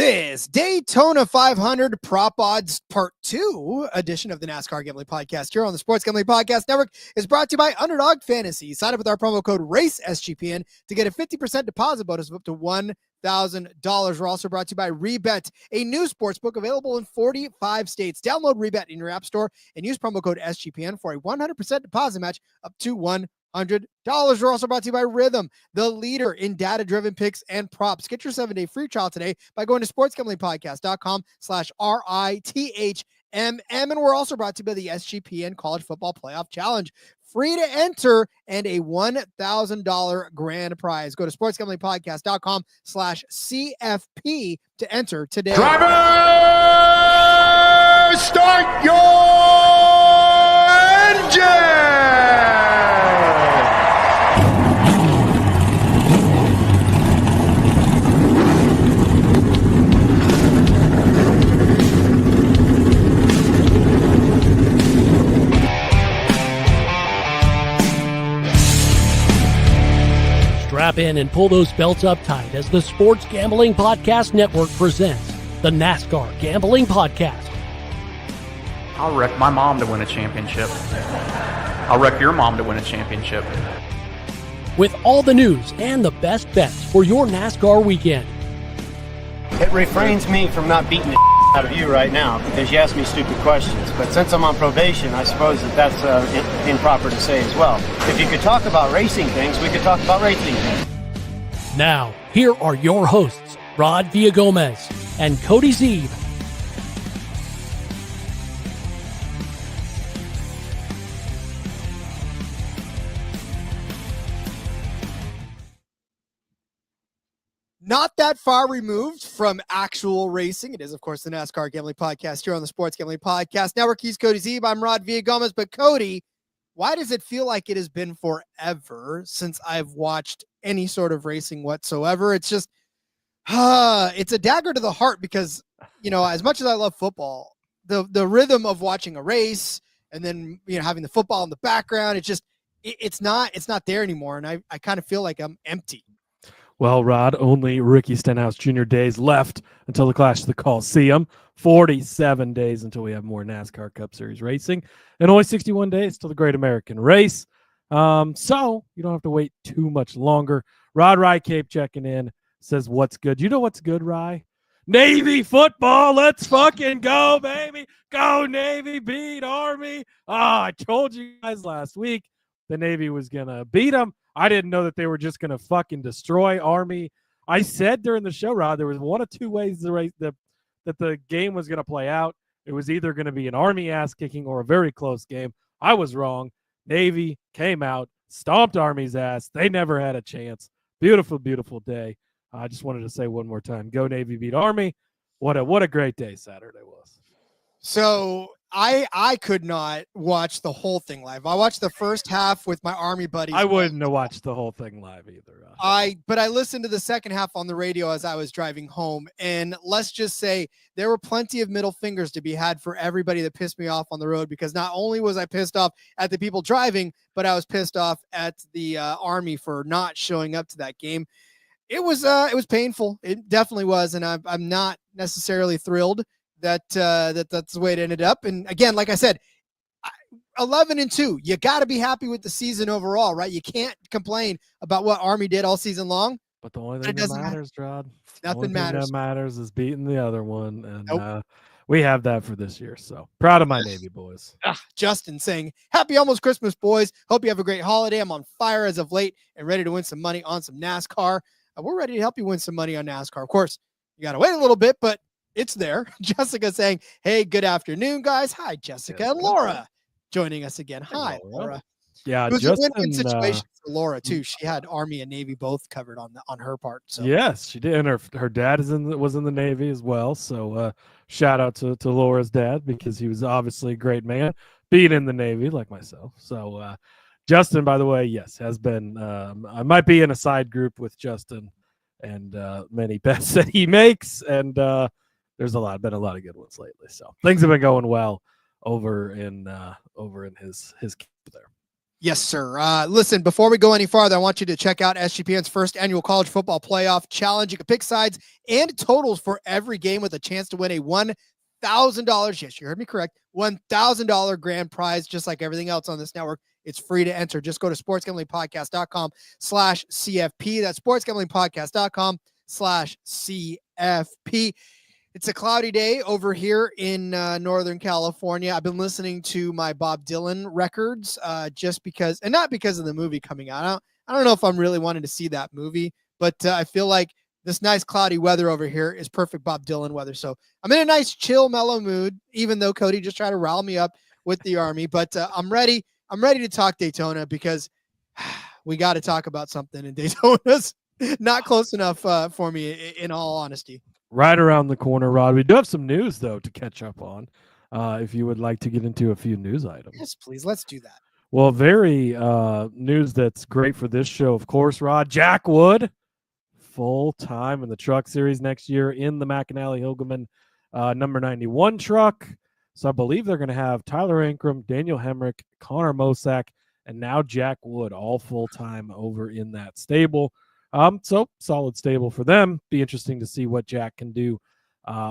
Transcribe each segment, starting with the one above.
This Daytona 500 Prop Odds Part 2 edition of the NASCAR Gambling Podcast here on the Sports Gambling Podcast Network is brought to you by Underdog Fantasy. Sign up with our promo code RACESGPN to get a 50% deposit bonus of up to $1,000. We're also brought to you by Rebet, a new sportsbook available in 45 states. Download Rebet in your app store and use promo code SGPN for a 100% deposit match up to $100. We're also brought to you by Rhythm, the leader in data-driven picks and props. Get your 7-day free trial today by going to sportsgamblingpodcast.com/RITHMM. And we're also brought to you by the SGPN College Football Playoff Challenge. Free to enter and a $1,000 grand prize. Go to sportsgamblingpodcast.com/CFP to enter today. Driver, start your engine! Strap in and pull those belts up tight as the Sports Gambling Podcast Network presents the NASCAR Gambling Podcast. I'll wreck my mom to win a championship. I'll wreck your mom to win a championship. With all the news and the best bets for your NASCAR weekend. It refrains me from not beating the out of you right now because you ask me stupid questions. But since I'm on probation, I suppose that's improper to say as well. If you could talk about racing things, we could talk about racing things. Now, here are your hosts, Rod Villagomez and Cody Zeeb. Not that far removed from actual racing. It is, of course, the NASCAR Gambling Podcast here on the Sports Gambling Podcast Network. He's Cody Zeeb. I'm Rod Villagomez. But Cody, why does it feel like it has been forever since I've watched any sort of racing whatsoever? It's just, it's a dagger to the heart because, you know, as much as I love football, the rhythm of watching a race and then, you know, having the football in the background, it's not there anymore. And I kind of feel like I'm empty. Well, Rod, only Ricky Stenhouse Jr. days left until the Clash of the Coliseum. 47 days until we have more NASCAR Cup Series racing. And only 61 days till the Great American Race. So you don't have to wait too much longer. Rod Rye Cape checking in, says, what's good? You know what's good, Rye? Navy football. Let's fucking go, baby. Go, Navy. Beat Army. I told you guys last week the Navy was going to beat them. I didn't know that they were just going to fucking destroy Army. I said during the show, Rod, there was one of two ways that the game was going to play out. It was either going to be an Army ass kicking or a very close game. I was wrong. Navy came out, stomped Army's ass. They never had a chance. Beautiful, beautiful day. I just wanted to say one more time, go Navy, beat Army. What a great day Saturday was. So I could not watch the whole thing live. I watched the first half with my Army buddies. I wouldn't have watched the whole thing live either. But I listened to the second half on the radio as I was driving home. And let's just say there were plenty of middle fingers to be had for everybody that pissed me off on the road, because not only was I pissed off at the people driving, but I was pissed off at the Army for not showing up to that game. It was painful. It definitely was. And I'm not necessarily thrilled that's the way it ended up. And again, like I said, 11-2, you got to be happy with the season overall, right? You can't complain about what Army did all season long. But the only thing that matters, Rod, nothing matters. That matters is beating the other one. And nope. We have that for this year. So proud of my Navy boys. Justin saying, happy almost Christmas, boys. Hope you have a great holiday. I'm on fire as of late and ready to win some money on some NASCAR. We're ready to help you win some money on NASCAR. Of course, you got to wait a little bit, but it's there. Jessica saying, hey, good afternoon, guys. Hi, Jessica. And Laura joining us again. Hi, Laura. Yeah, it was a win-win situation for Laura, too. She had Army and Navy both covered on her part. So yes, she did. And her dad was in the Navy as well. So shout out to Laura's dad, because he was obviously a great man, being in the Navy like myself. So Justin, by the way, yes, has been I might be in a side group with Justin and many bets that he makes, and there's been a lot of good ones lately. So things have been going well over in his camp there. Yes, sir. Listen, before we go any farther, I want you to check out SGPN's first annual college football playoff challenge. You can pick sides and totals for every game with a chance to win a $1,000. Yes, you heard me correct. $1,000 grand prize, just like everything else on this network. It's free to enter. Just go to sportsgamblingpodcast.com/CFP. That's sportsgamblingpodcast.com/CFP. It's a cloudy day over here in Northern California. I've been listening to my Bob Dylan records just because, and not because of the movie coming out. I don't know if I'm really wanting to see that movie, but I feel like this nice cloudy weather over here is perfect Bob Dylan weather. So I'm in a nice, chill, mellow mood, even though Cody just tried to rile me up with the Army. But I'm ready. I'm ready to talk Daytona because we got to talk about something, and Daytona's not close enough for me, in all honesty. Right around the corner, Rod. We do have some news, though, to catch up on. If you would like to get into a few news items. Yes, please. Let's do that. Well, very news that's great for this show, of course, Rod. Jack Wood, full-time in the Truck Series next year in the McAnally Hilgeman number 91 truck. So I believe they're going to have Tyler Ankrum, Daniel Hemrick, Connor Mosack, and now Jack Wood all full-time over in that stable. So solid stable for them. Be interesting to see what Jack can do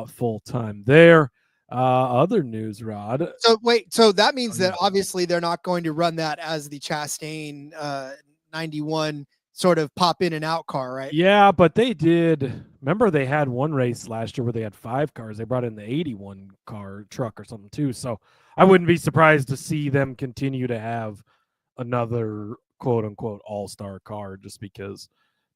full-time there. Other news, Rod. So wait, so that means that obviously they're not going to run that as the Chastain 91 sort of pop in and out car, right? Yeah, but they did. Remember, they had one race last year where they had 5 cars. They brought in the 81 car truck or something too. So I wouldn't be surprised to see them continue to have another quote unquote all-star car just because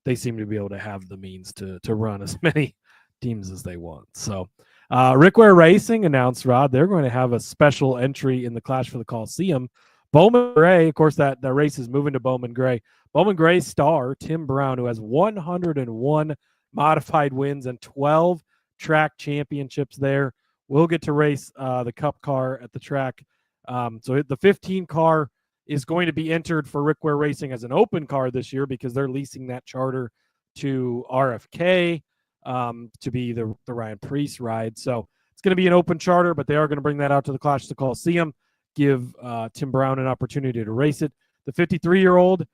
they seem to be able to have the means to run as many teams as they want. So Rick Ware Racing announced, Rod, they're going to have a special entry in the Clash for the Coliseum. Bowman Gray, of course, that race is moving to Bowman Gray. Bowman Gray star Tim Brown, who has 101 modified wins and 12 track championships there, will get to race the Cup car at the track. So the 15 car is going to be entered for Rick Ware Racing as an open car this year because they're leasing that charter to RFK to be the Ryan Preece ride. So it's going to be an open charter, but they are going to bring that out to the Clash of the Coliseum, give Tim Brown an opportunity to race it. The 53-year-old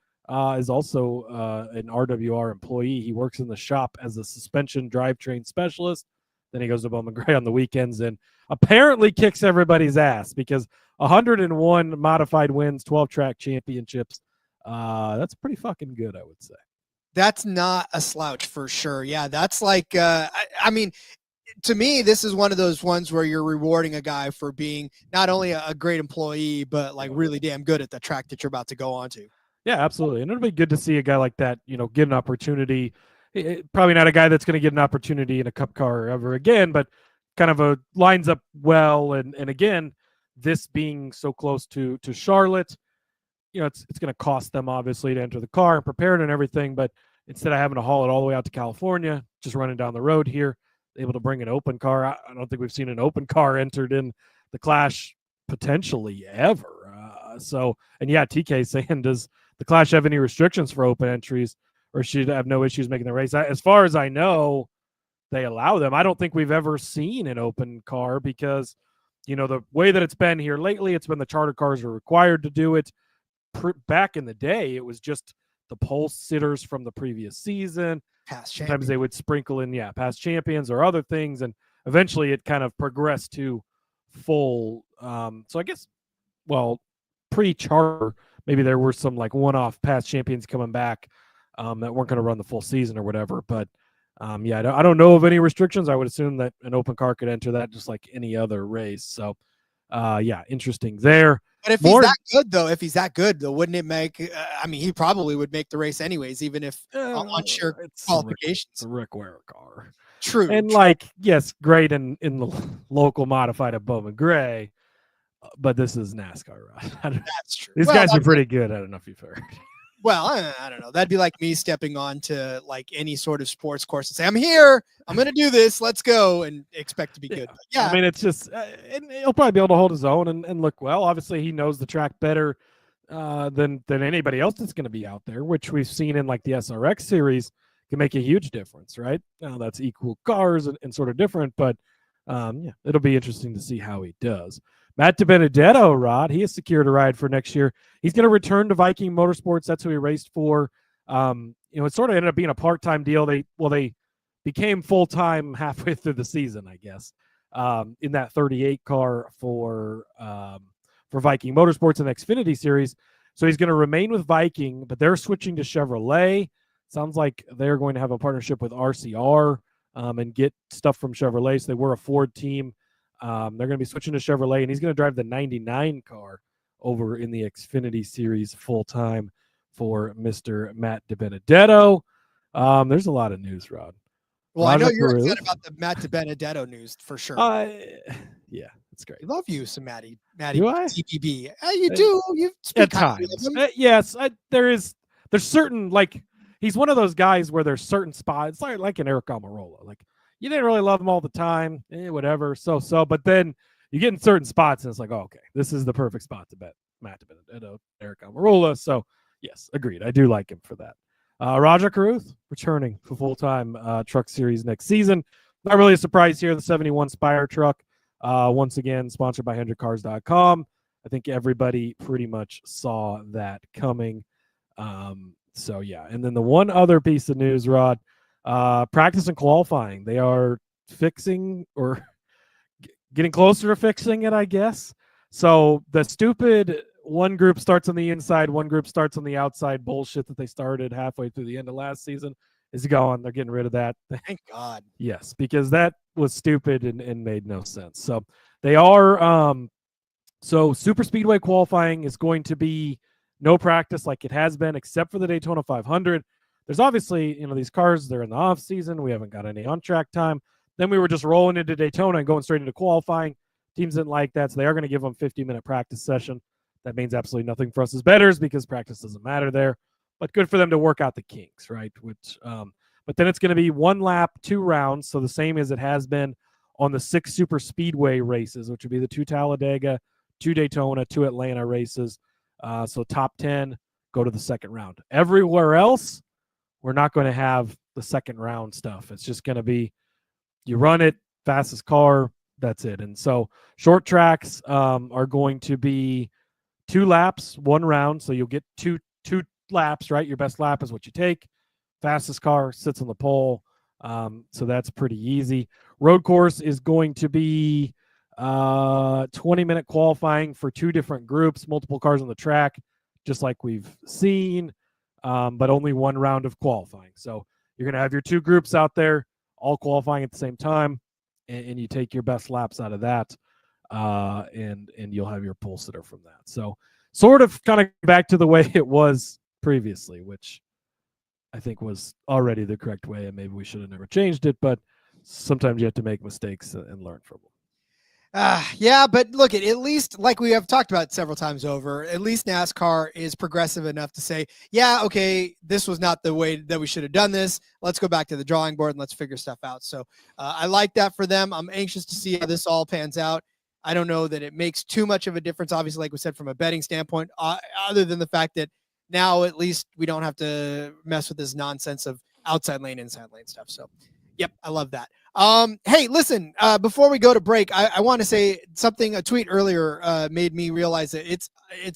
is also an RWR employee. He works in the shop as a suspension drivetrain specialist. Then he goes to Bowman Gray on the weekends and apparently kicks everybody's ass because 101 modified wins, 12 track championships. That's pretty fucking good, I would say. That's not a slouch for sure. Yeah, that's like, I mean, to me, this is one of those ones where you're rewarding a guy for being not only a great employee, but like really damn good at the track that you're about to go on to. Yeah, absolutely. And it'll be good to see a guy like that, get an opportunity. Probably not a guy that's going to get an opportunity in a Cup car ever again, but kind of lines up well. And again, this being so close to Charlotte, it's going to cost them obviously to enter the car and prepare it and everything. But instead of having to haul it all the way out to California, just running down the road here, able to bring an open car. I don't think we've seen an open car entered in the Clash potentially ever. And yeah, TK saying, does the Clash have any restrictions for open entries, or should have no issues making the race? As far as I know, they allow them. I don't think we've ever seen an open car because, the way that it's been here lately, it's been the charter cars are required to do it. Back in the day, it was just the pole sitters from the previous season. Sometimes they would sprinkle in, past champions or other things, and eventually it kind of progressed to full. So I guess, pre-charter, maybe there were some like one-off past champions coming back that weren't going to run the full season or whatever. But I don't know of any restrictions. I would assume that an open car could enter that just like any other race. So interesting there. But if he's that good though, wouldn't it make? He probably would make the race anyways, even if on sheer qualifications. It's a Rick Ware car. True. And yes, great in the local modified at Bowman Gray, but this is NASCAR, right? That's true. These guys are pretty good. I don't know if you've heard. Well, I don't know. That'd be like me stepping on to like any sort of sports course and say, I'm here, I'm going to do this, let's go, and expect to be good. But yeah. It's just, and he'll probably be able to hold his own and look well. Obviously, he knows the track better than anybody else that's going to be out there, which we've seen in like the SRX series can make a huge difference, right? Now that's equal cars and sort of different, but it'll be interesting to see how he does. Matt DiBenedetto, Rod, he has secured a ride for next year. He's going to return to Viking Motorsports. That's who he raced for. It sort of ended up being a part-time deal. They became full-time halfway through the season, I guess, in that 38 car for Viking Motorsports in the Xfinity Series. So he's going to remain with Viking, but they're switching to Chevrolet. Sounds like they're going to have a partnership with RCR and get stuff from Chevrolet. So they were a Ford team. They're going to be switching to Chevrolet, and he's going to drive the 99 car over in the Xfinity Series full-time for Mr. Matt DiBenedetto. There's a lot of news, Rod. Well, I know you're excited about the Matt DiBenedetto news for sure. Yeah, it's great. I love you some Matty Do I? TPB. You do. You speak at times. Yes, there's certain, like, he's one of those guys where there's certain spots, like an Eric Almirola. Like, you didn't really love him all the time, whatever, so. But then you get in certain spots, and it's like, oh, okay, this is the perfect spot to bet Matt DiBenedetto, Eric Almirola. So, yes, agreed. I do like him for that. Roger Carruth returning for full-time Truck Series next season. Not really a surprise here. The 71 Spire truck, once again, sponsored by HendrickCars.com. I think everybody pretty much saw that coming. So, yeah. And then the one other piece of news, Rod, practice and qualifying. They are fixing or getting closer to fixing it, I guess. So the stupid one group starts on the inside, one group starts on the outside bullshit that they started halfway through the end of last season is gone. They're getting rid of that. Thank God. Yes, because that was stupid and made no sense. So they are so super speedway qualifying is going to be no practice like it has been, except for the Daytona 500. There's obviously, these cars, they're in the off season. We haven't got any on track time. Then we were just rolling into Daytona and going straight into qualifying. Teams didn't like that, so they are going to give them a 50-minute practice session. That means absolutely nothing for us as bettors because practice doesn't matter there. But good for them to work out the kinks, right? But then it's going to be 1 lap, 2 rounds, so the same as it has been on the 6 super speedway races, which would be the 2 Talladega, 2 Daytona, 2 Atlanta races. So top 10 go to the second round. Everywhere else, we're not going to have the second round stuff. It's just going to be you run it, fastest car, that's it. And so short tracks are going to be 2 laps, 1 round. So you'll get two laps, right? Your best lap is what you take. Fastest car sits on the pole. So that's pretty easy. Road course is going to be 20-minute qualifying for 2 different groups, multiple cars on the track, just like we've seen, but only 1 round of qualifying. So you're going to have your 2 groups out there all qualifying at the same time, and you take your best laps out of that, and you'll have your pole sitter from that. So sort of kind of back to the way it was previously, which I think was already the correct way, and maybe we should have never changed it, but sometimes you have to make mistakes and learn from them. Yeah, but look, at least, like we have talked about several times over, at least NASCAR is progressive enough to say, yeah, okay, this was not the way that we should have done this. Let's go back to the drawing board and let's figure stuff out. So I like that for them. I'm anxious to see how this all pans out. I don't know that it makes too much of a difference, obviously, like we said, from a betting standpoint, other than the fact that now at least we don't have to mess with this nonsense of outside lane, inside lane stuff. So, yep, I love that. Hey, listen, before we go to break, I want to say something. A tweet earlier made me realize that it's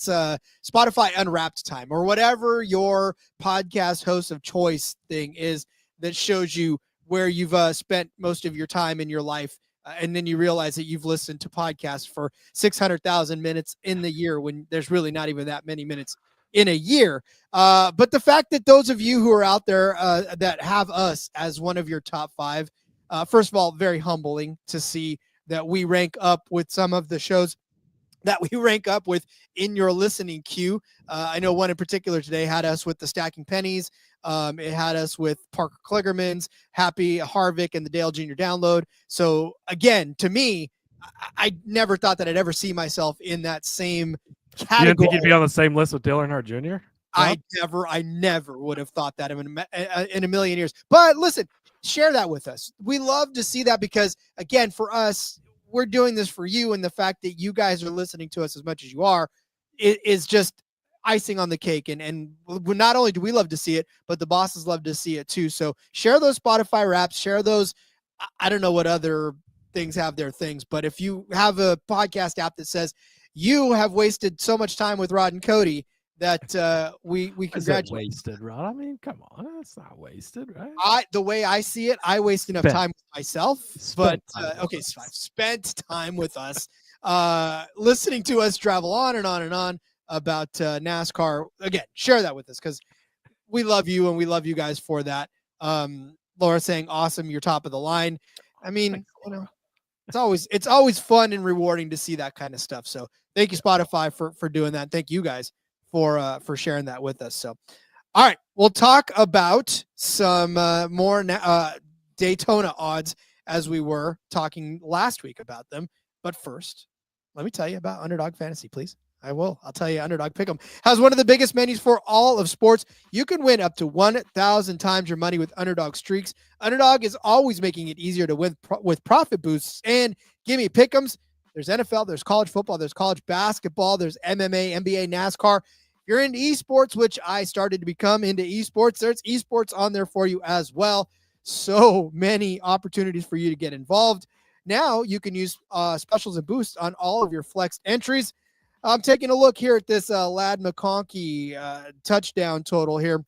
Spotify Unwrapped time, or whatever your podcast host of choice thing is that shows you where you've spent most of your time in your life. And then you realize that you've listened to podcasts for 600,000 minutes in the year when there's really not even that many minutes in a year. But the fact that those of you who are out there that have us as one of your top 5, first of all, very humbling to see that we rank up with some of the shows that we rank up with in your listening queue. I know one in particular today had us with the Stacking Pennies. It had us with Parker Kligerman's, Happy Harvick, and the Dale Jr. Download. So again, to me, I never thought that I'd ever see myself in that same category. You didn't think you'd be on the same list with Dale Earnhardt Jr.? I never would have thought that in a million years. But listen, share that with us. We love to see that because, again, for us, we're doing this for you, and the fact that you guys are listening to us as much as you are is just icing on the cake. And not only do we love to see it, but the bosses love to see it too. So share those Spotify raps, share those. I don't know what other things have their things. But if you have a podcast app that says you have wasted so much time with Rod and Cody that we congratulate. Wasted, Rod? I mean, come on, it's not wasted, right? The way I see it, I waste enough time with myself. But okay, so I've spent time with us, listening to us travel on and on and on about NASCAR. Again, share that with us because we love you and we love you guys for that. Laura saying, "Awesome, you're top of the line." I mean, you know, it's always fun and rewarding to see that kind of stuff. So thank you, Spotify, for doing that. Thank you guys for sharing that with us. So, all right, we'll talk about some more Daytona odds as we were talking last week about them. But first, let me tell you about Underdog Fantasy, please. I'll tell you, Underdog Pick'em has one of the biggest menus for all of sports. You can win up to 1,000 times your money with Underdog Streaks. Underdog is always making it easier to win with profit boosts and gimme pick'ems. There's NFL, there's college football, there's college basketball, there's MMA, NBA, NASCAR. If you're into esports, which I started to become into esports, there's esports on there for you as well. So many opportunities for you to get involved. Now you can use specials and boosts on all of your flexed entries. I'm taking a look here at this Ladd McConkey touchdown total here.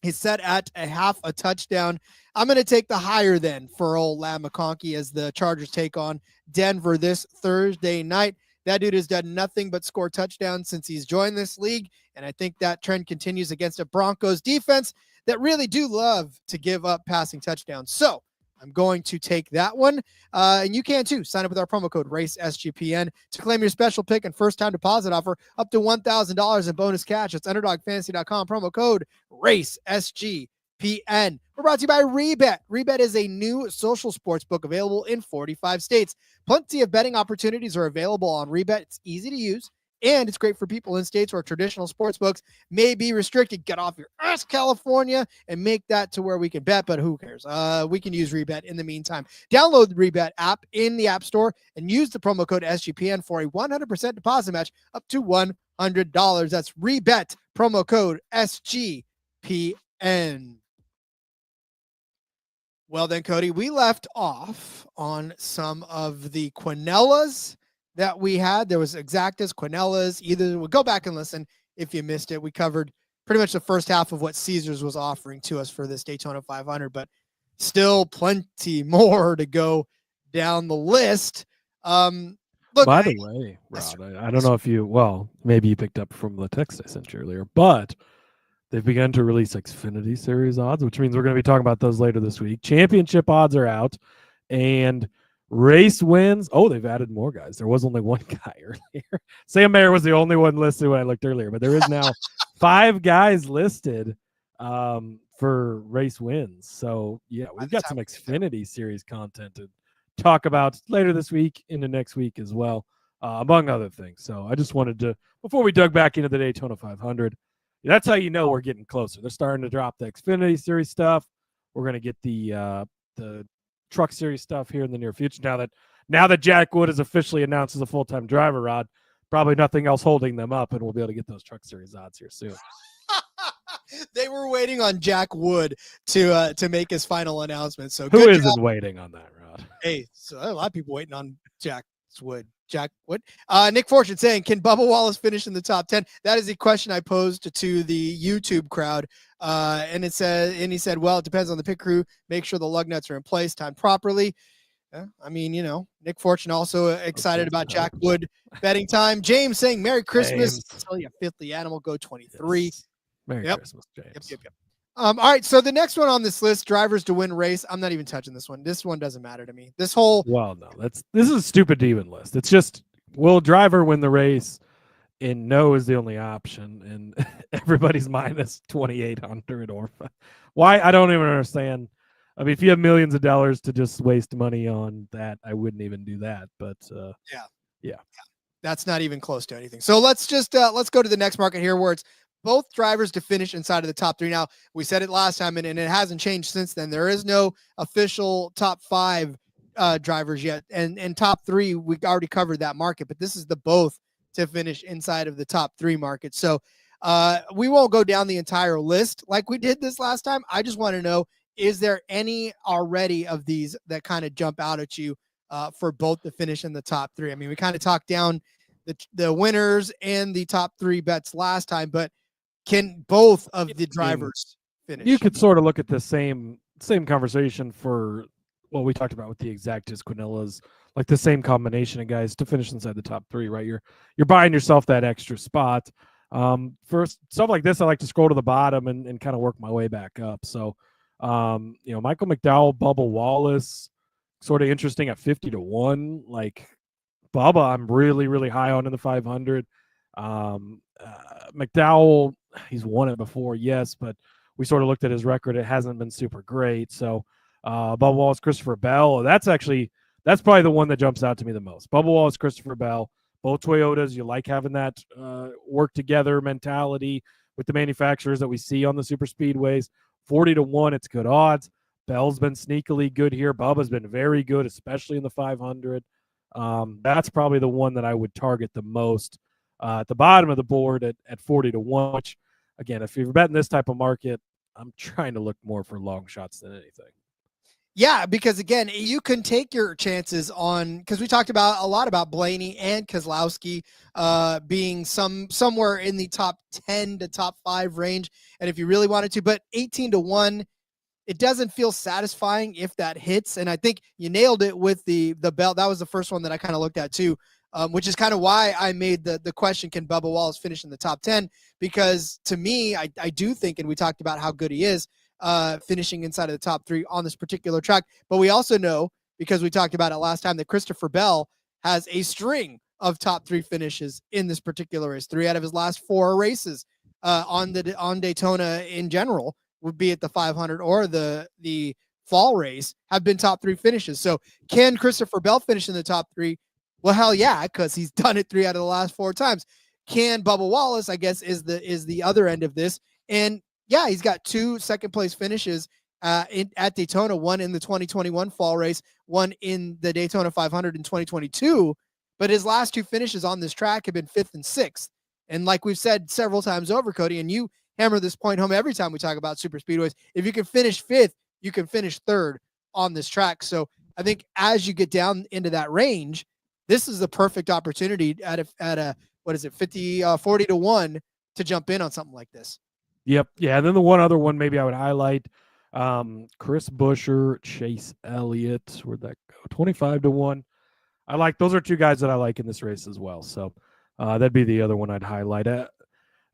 He's set at a half a touchdown. I'm going to take the higher then for old Ladd McConkey as the Chargers take on Denver this Thursday night. That dude has done nothing but score touchdowns since he's joined this league, and I think that trend continues against a Broncos defense that really do love to give up passing touchdowns. So I'm going to take that one. And you can too. Sign up with our promo code RACESGPN to claim your special pick and first time deposit offer up to $1,000 in bonus cash. It's underdogfantasy.com, promo code RACESGPN. We're brought to you by Rebet. Rebet is a new social sports book available in 45 states. Plenty of betting opportunities are available on Rebet. It's easy to use, and it's great for people in states where traditional sports books may be restricted. Get off your ass, California, and make that to where we can bet, but who cares? We can use Rebet in the meantime. Download the Rebet app in the App Store and use the promo code SGPN for a 100% deposit match up to $100. That's Rebet, promo code SGPN. Well then, Cody, we left off on some of the Quinellas that we had. There was Exactas, Quinellas. Either we'll go back and listen if you missed it. We covered pretty much the first half of what Caesars was offering to us for this Daytona 500, but still plenty more to go down the list. Look, by the way, Rod, I don't know if maybe you picked up from the text I sent you earlier, but they've begun to release Xfinity Series odds, which means we're going to be talking about those later this week. Championship odds are out, and race wins. Oh, they've added more guys. There was only one guy earlier. Sam Mayer was the only one listed when I looked earlier, but there is now 5 guys listed for race wins. So, yeah, we've got some Xfinity Series content to talk about later this week, into next week as well, among other things. So I just wanted to, before we dug back into the Daytona 500, that's how you know we're getting closer. They're starting to drop the Xfinity Series stuff. We're going to get the Truck Series stuff here in the near future. Now that Jack Wood is officially announced as a full-time driver, Rod, probably nothing else holding them up, and we'll be able to get those Truck Series odds here soon. They were waiting on Jack Wood to make his final announcement. So who isn't waiting on that, Rod? Hey, so a lot of people waiting on Jack Wood. Nick Fortune saying, can Bubba Wallace finish in the top 10? That is a question I posed to the YouTube crowd. And he said, well, it depends on the pit crew. Make sure the lug nuts are in place, timed properly. I mean, Nick Fortune also excited about Jack Wood betting time. James saying, Merry Christmas. Tell you, fifth the animal, go 23. Yes. Merry Christmas, James. Yep. All right, so the next one on this list, drivers to win race. I'm not even touching this one. This one doesn't matter to me. This is a stupid to even list. It's just, will driver win the race? And no is the only option, and everybody's minus 2,800 or why? I don't even understand. I mean, if you have millions of dollars to just waste money on that, I wouldn't even do that. But yeah, that's not even close to anything. So let's just let's go to the next market here, where it's both drivers to finish inside of the top 3. Now, we said it last time, and it hasn't changed since then. There is no official top 5 drivers yet, and top 3, we already covered that market, but this is the both to finish inside of the top 3 market. So we won't go down the entire list like we did this last time. I just want to know, is there any already of these that kind of jump out at you for both to finish in the top 3. I mean, we kind of talked down the winners and the top 3 bets last time, but can both of the drivers finish? You could sort of look at the same conversation for what we talked about with the Exactas, Quinillas, like the same combination of guys to finish inside the top 3, right? You're buying yourself that extra spot. For stuff like this, I like to scroll to the bottom and kind of work my way back up. So, Michael McDowell, Bubba Wallace, sort of interesting at 50-1. Like Bubba, I'm really, really high on in the 500. McDowell, he's won it before, yes, but we sort of looked at his record. It hasn't been super great. So, Bubba Wallace, Christopher Bell, that's probably the one that jumps out to me the most. Bubba Wallace, Christopher Bell, both Toyotas. You like having that work together mentality with the manufacturers that we see on the super speedways. 40-1, it's good odds. Bell's been sneakily good here. Bubba's been very good, especially in the 500. That's probably the one that I would target the most at the bottom of the board at 40-1, which, again, if you're betting this type of market, I'm trying to look more for long shots than anything. Yeah, because again, you can take your chances on, because we talked about a lot about Blaney and Keselowski being somewhere in the top 10 to top 5 range. And if you really wanted to, but 18-1, it doesn't feel satisfying if that hits. And I think you nailed it with the belt. That was the first one that I kind of looked at too, which is kind of why I made the question, can Bubba Wallace finish in the top 10? Because to me, I do think, and we talked about how good he is, finishing inside of the top 3 on this particular track. But we also know, because we talked about it last time, that Christopher Bell has a string of top 3 finishes in this particular race. 3 out of his last 4 races on Daytona in general, would be at the 500 or the fall race, have been top 3 finishes. So can Christopher Bell finish in the top 3? Well, hell yeah, because he's done it 3 out of the last 4 times. Can Bubba Wallace, I guess, is the other end of this. And yeah, he's got 2 second place finishes at Daytona, one in the 2021 fall race, one in the Daytona 500 in 2022. But his last 2 finishes on this track have been 5th and 6th. And like we've said several times over, Cody, and you hammer this point home every time we talk about super speedways, if you can finish 5th, you can finish 3rd on this track. So I think as you get down into that range, this is the perfect opportunity at a what is it, 40-1 to jump in on something like this. Yep. Yeah. And then the one other one maybe I would highlight, Chris Buescher, Chase Elliott. Where'd that go? 25-1. I like, those are 2 guys that I like in this race as well. So that'd be the other one I'd highlight.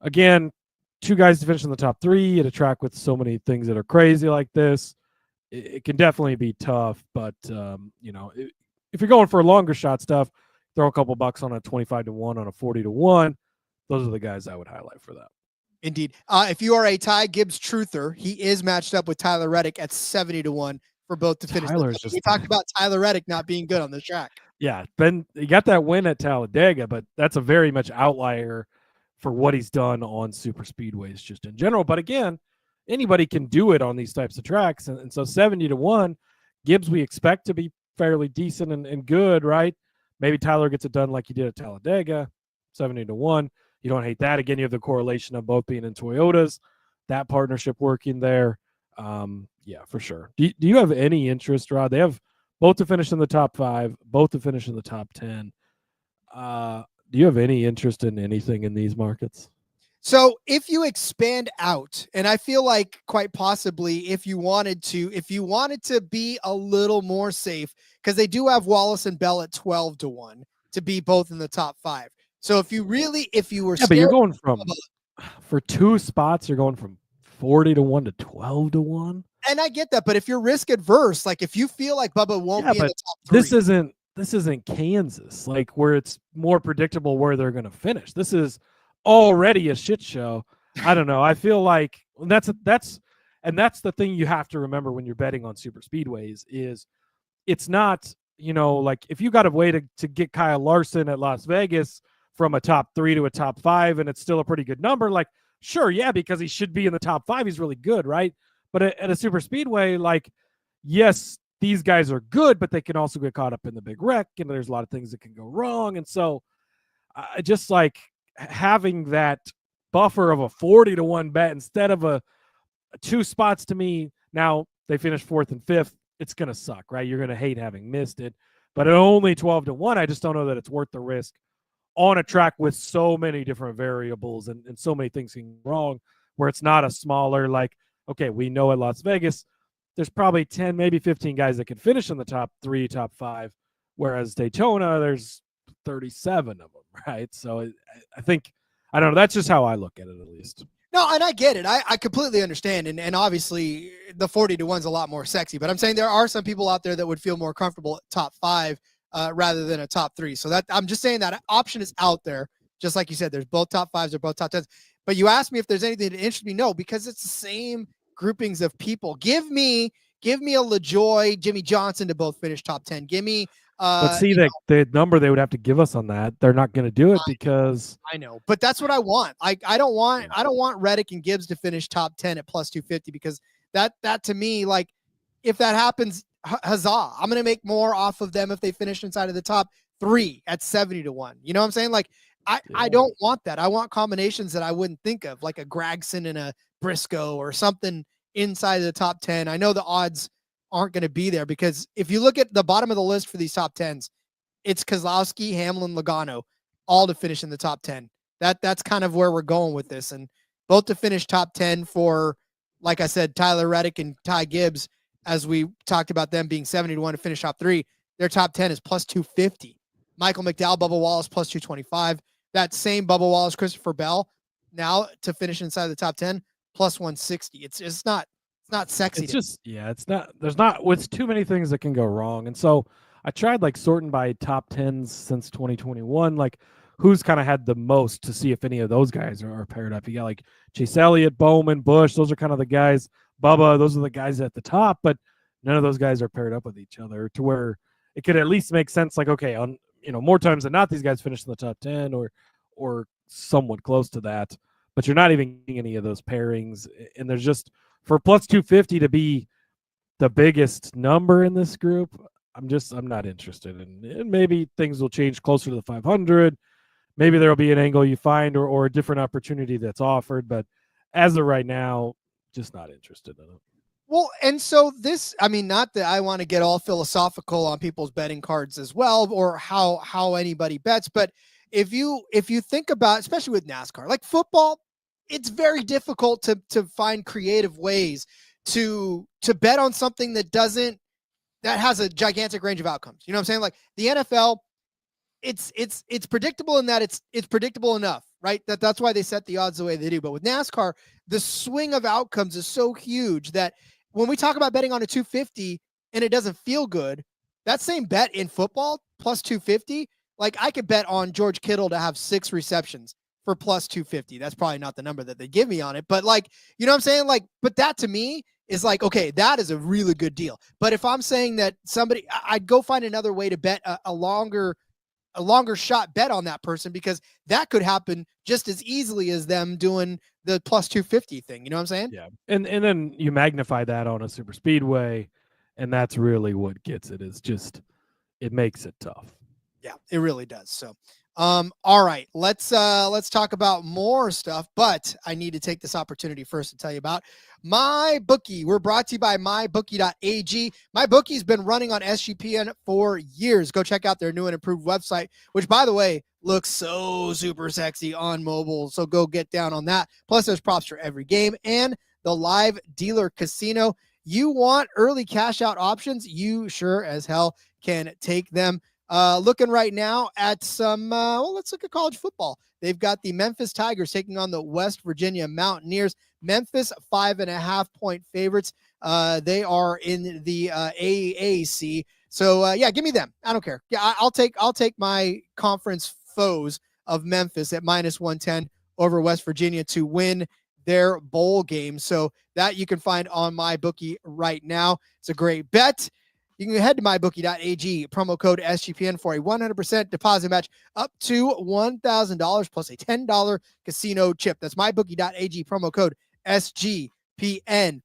Again, 2 guys to finish in the top 3 at a track with so many things that are crazy like this. It can definitely be tough, but if you're going for a longer shot stuff, throw a couple bucks on a 25-1, on a 40-1. Those are the guys I would highlight for that. Indeed. If you are a Ty Gibbs truther, he is matched up with Tyler Reddick at 70-1 for both to finish. We talked about Tyler Reddick not being good on this track. Yeah, Ben, he got that win at Talladega, but that's a very much outlier for what he's done on super speedways just in general. But again, anybody can do it on these types of tracks. And so 70-1, Gibbs we expect to be fairly decent and good, right? Maybe Tyler gets it done like he did at Talladega, 70-1. You don't hate that. Again, you have the correlation of both being in Toyotas, that partnership working there. Yeah, for sure. Do you have any interest, Rod? They have both to finish in the top 5, both to finish in the top 10. Do you have any interest in anything in these markets? So if you expand out, and I feel like quite possibly if you wanted to be a little more safe, because they do have Wallace and Bell at 12-1 to be both in the top 5. So if you were but you're going for 2 spots, you're going from 40-1 to 12-1. And I get that, but if you're risk adverse, like if you feel like Bubba won't be in the top 3, this isn't Kansas, like where it's more predictable where they're going to finish. This is already a shit show. I don't know. I feel like that's the thing you have to remember when you're betting on super speedways is it's not, like if you got a way to get Kyle Larson at Las Vegas from a top 3 to a top 5 and it's still a pretty good number, like sure, yeah, because he should be in the top 5. He's really good, right? But at a super speedway, like, yes, these guys are good, but they can also get caught up in the big wreck, and there's a lot of things that can go wrong. And so I just like having that buffer of a 40-1 bet instead of a 2 spots to me. Now they finish 4th and 5th. It's going to suck, right? You're going to hate having missed it. But at only 12-1, I just don't know that it's worth the risk on a track with so many different variables and so many things going wrong, where it's not a smaller, like, okay, we know at Las Vegas, there's probably 10, maybe 15 guys that can finish in the top 3, top 5, whereas Daytona, there's 37 of them, right? So I think, I don't know, that's just how I look at it, at least. No, and I get it. I completely understand. And obviously the 40-1 is a lot more sexy, but I'm saying there are some people out there that would feel more comfortable at top 5 rather than a top 3. So that I'm just saying that option is out there. Just like you said, there's both top 5s or both top 10s. But you asked me if there's anything that interests me. No, because it's the same groupings of people. Give me a Lajoie, Jimmy Johnson to both finish top 10. Give me but see the number they would have to give us on that, they're not going to do it because I know, but that's what I want. I don't want Reddick and Gibbs to finish top 10 at plus 250, because that to me, like, if that happens, huzzah! I'm going to make more off of them if they finish inside of the top 3 at 70-1. You know what I'm saying? Like, I don't want that. I want combinations that I wouldn't think of, like a Gragson and a Briscoe or something inside of the top 10. I know the odds aren't going to be there, because if you look at the bottom of the list for these top 10s, it's Keselowski, Hamlin, Logano, all to finish in the top 10. That's kind of where we're going with this. And both to finish top 10 for, like I said, Tyler Reddick and Ty Gibbs, as we talked about them being 70-1 to finish top 3, their top 10 is plus 250. Michael McDowell, Bubba Wallace, plus 225. That same Bubba Wallace, Christopher Bell, now to finish inside the top 10, plus 160. It's not sexy. It's just, with too many things that can go wrong. And so I tried like sorting by top 10s since 2021, like who's kind of had the most, to see if any of those guys are paired up. You got like Chase Elliott, Bowman, Busch. Those are kind of the guys. Bubba, those are the guys at the top, but none of those guys are paired up with each other to where it could at least make sense. Like, okay, on, more times than not, these guys finish in the top 10 or somewhat close to that, but you're not even getting any of those pairings. And there's just, for plus 250 to be the biggest number in this group, I'm not interested. And maybe things will change closer to the 500. Maybe there'll be an angle you find or a different opportunity that's offered. But as of right now, just not interested in it. Well, and so this, I mean, not that I want to get all philosophical on people's betting cards as well, or how anybody bets, but if you think about, especially with NASCAR, like football, it's very difficult to find creative ways to bet on something that has a gigantic range of outcomes. You know what I'm saying? Like the NFL, it's predictable in that it's predictable enough, right? That's why they set the odds the way they do. But with NASCAR, the swing of outcomes is so huge that when we talk about betting on a 250 and it doesn't feel good, that same bet in football plus 250, like I could bet on George Kittle to have 6 receptions for plus 250. That's probably not the number that they give me on it, but like, you know what I'm saying? Like, but that to me is like, okay, that is a really good deal. But if I'm saying that I'd go find another way to bet a longer shot bet on that person, because that could happen just as easily as them doing the plus 250 thing. You know what I'm saying? Yeah. And then you magnify that on a super speedway, and that's really what gets it, is just, it makes it tough. Yeah, it really does. So, all right, let's talk about more stuff, but I need to take this opportunity first to tell you about MyBookie. We're brought to you by mybookie.ag. MyBookie's been running on SGPN for years. Go check out their new and improved website, which, by the way, looks so super sexy on mobile. So go get down on that. Plus, there's props for every game and the live dealer casino. You want early cash out options? You sure as hell can take them. Looking right now at some, let's look at college football. They've got the Memphis Tigers taking on the West Virginia Mountaineers. Memphis 5.5-point favorites. They are in the AAC. So yeah, give me them. I don't care. Yeah, I'll take my conference foes of Memphis at -110 over West Virginia to win their bowl game. So that you can find on MyBookie right now. It's a great bet. You can head to mybookie.ag, promo code SGPN for a 100% deposit match up to $1,000 plus a $10 casino chip. That's mybookie.ag, promo code SGPN.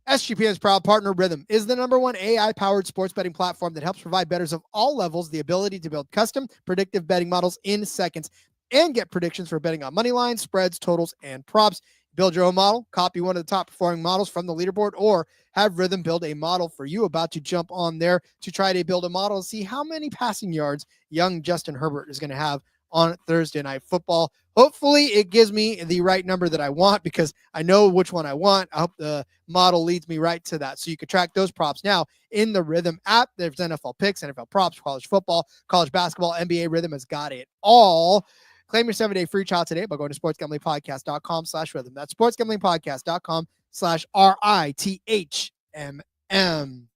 SGPN's proud partner, Rhythm, is the #1 AI-powered sports betting platform that helps provide bettors of all levels the ability to build custom predictive betting models in seconds and get predictions for betting on money lines, spreads, totals, and props. Build your own model, copy one of the top performing models from the leaderboard, or have Rhythm build a model for you. About to jump on there to try to build a model and see how many passing yards young Justin Herbert is going to have on Thursday Night Football. Hopefully it gives me the right number that I want, because I know which one I want. I hope the model leads me right to that. So you can track those props now in the Rhythm app. There's NFL picks, NFL props, college football, college basketball, NBA. Rhythm has got it all. Claim your 7-day free trial today by going to sportsgamblingpodcast.com/rhythm. That's sportsgamblingpodcast.com/RITHMM.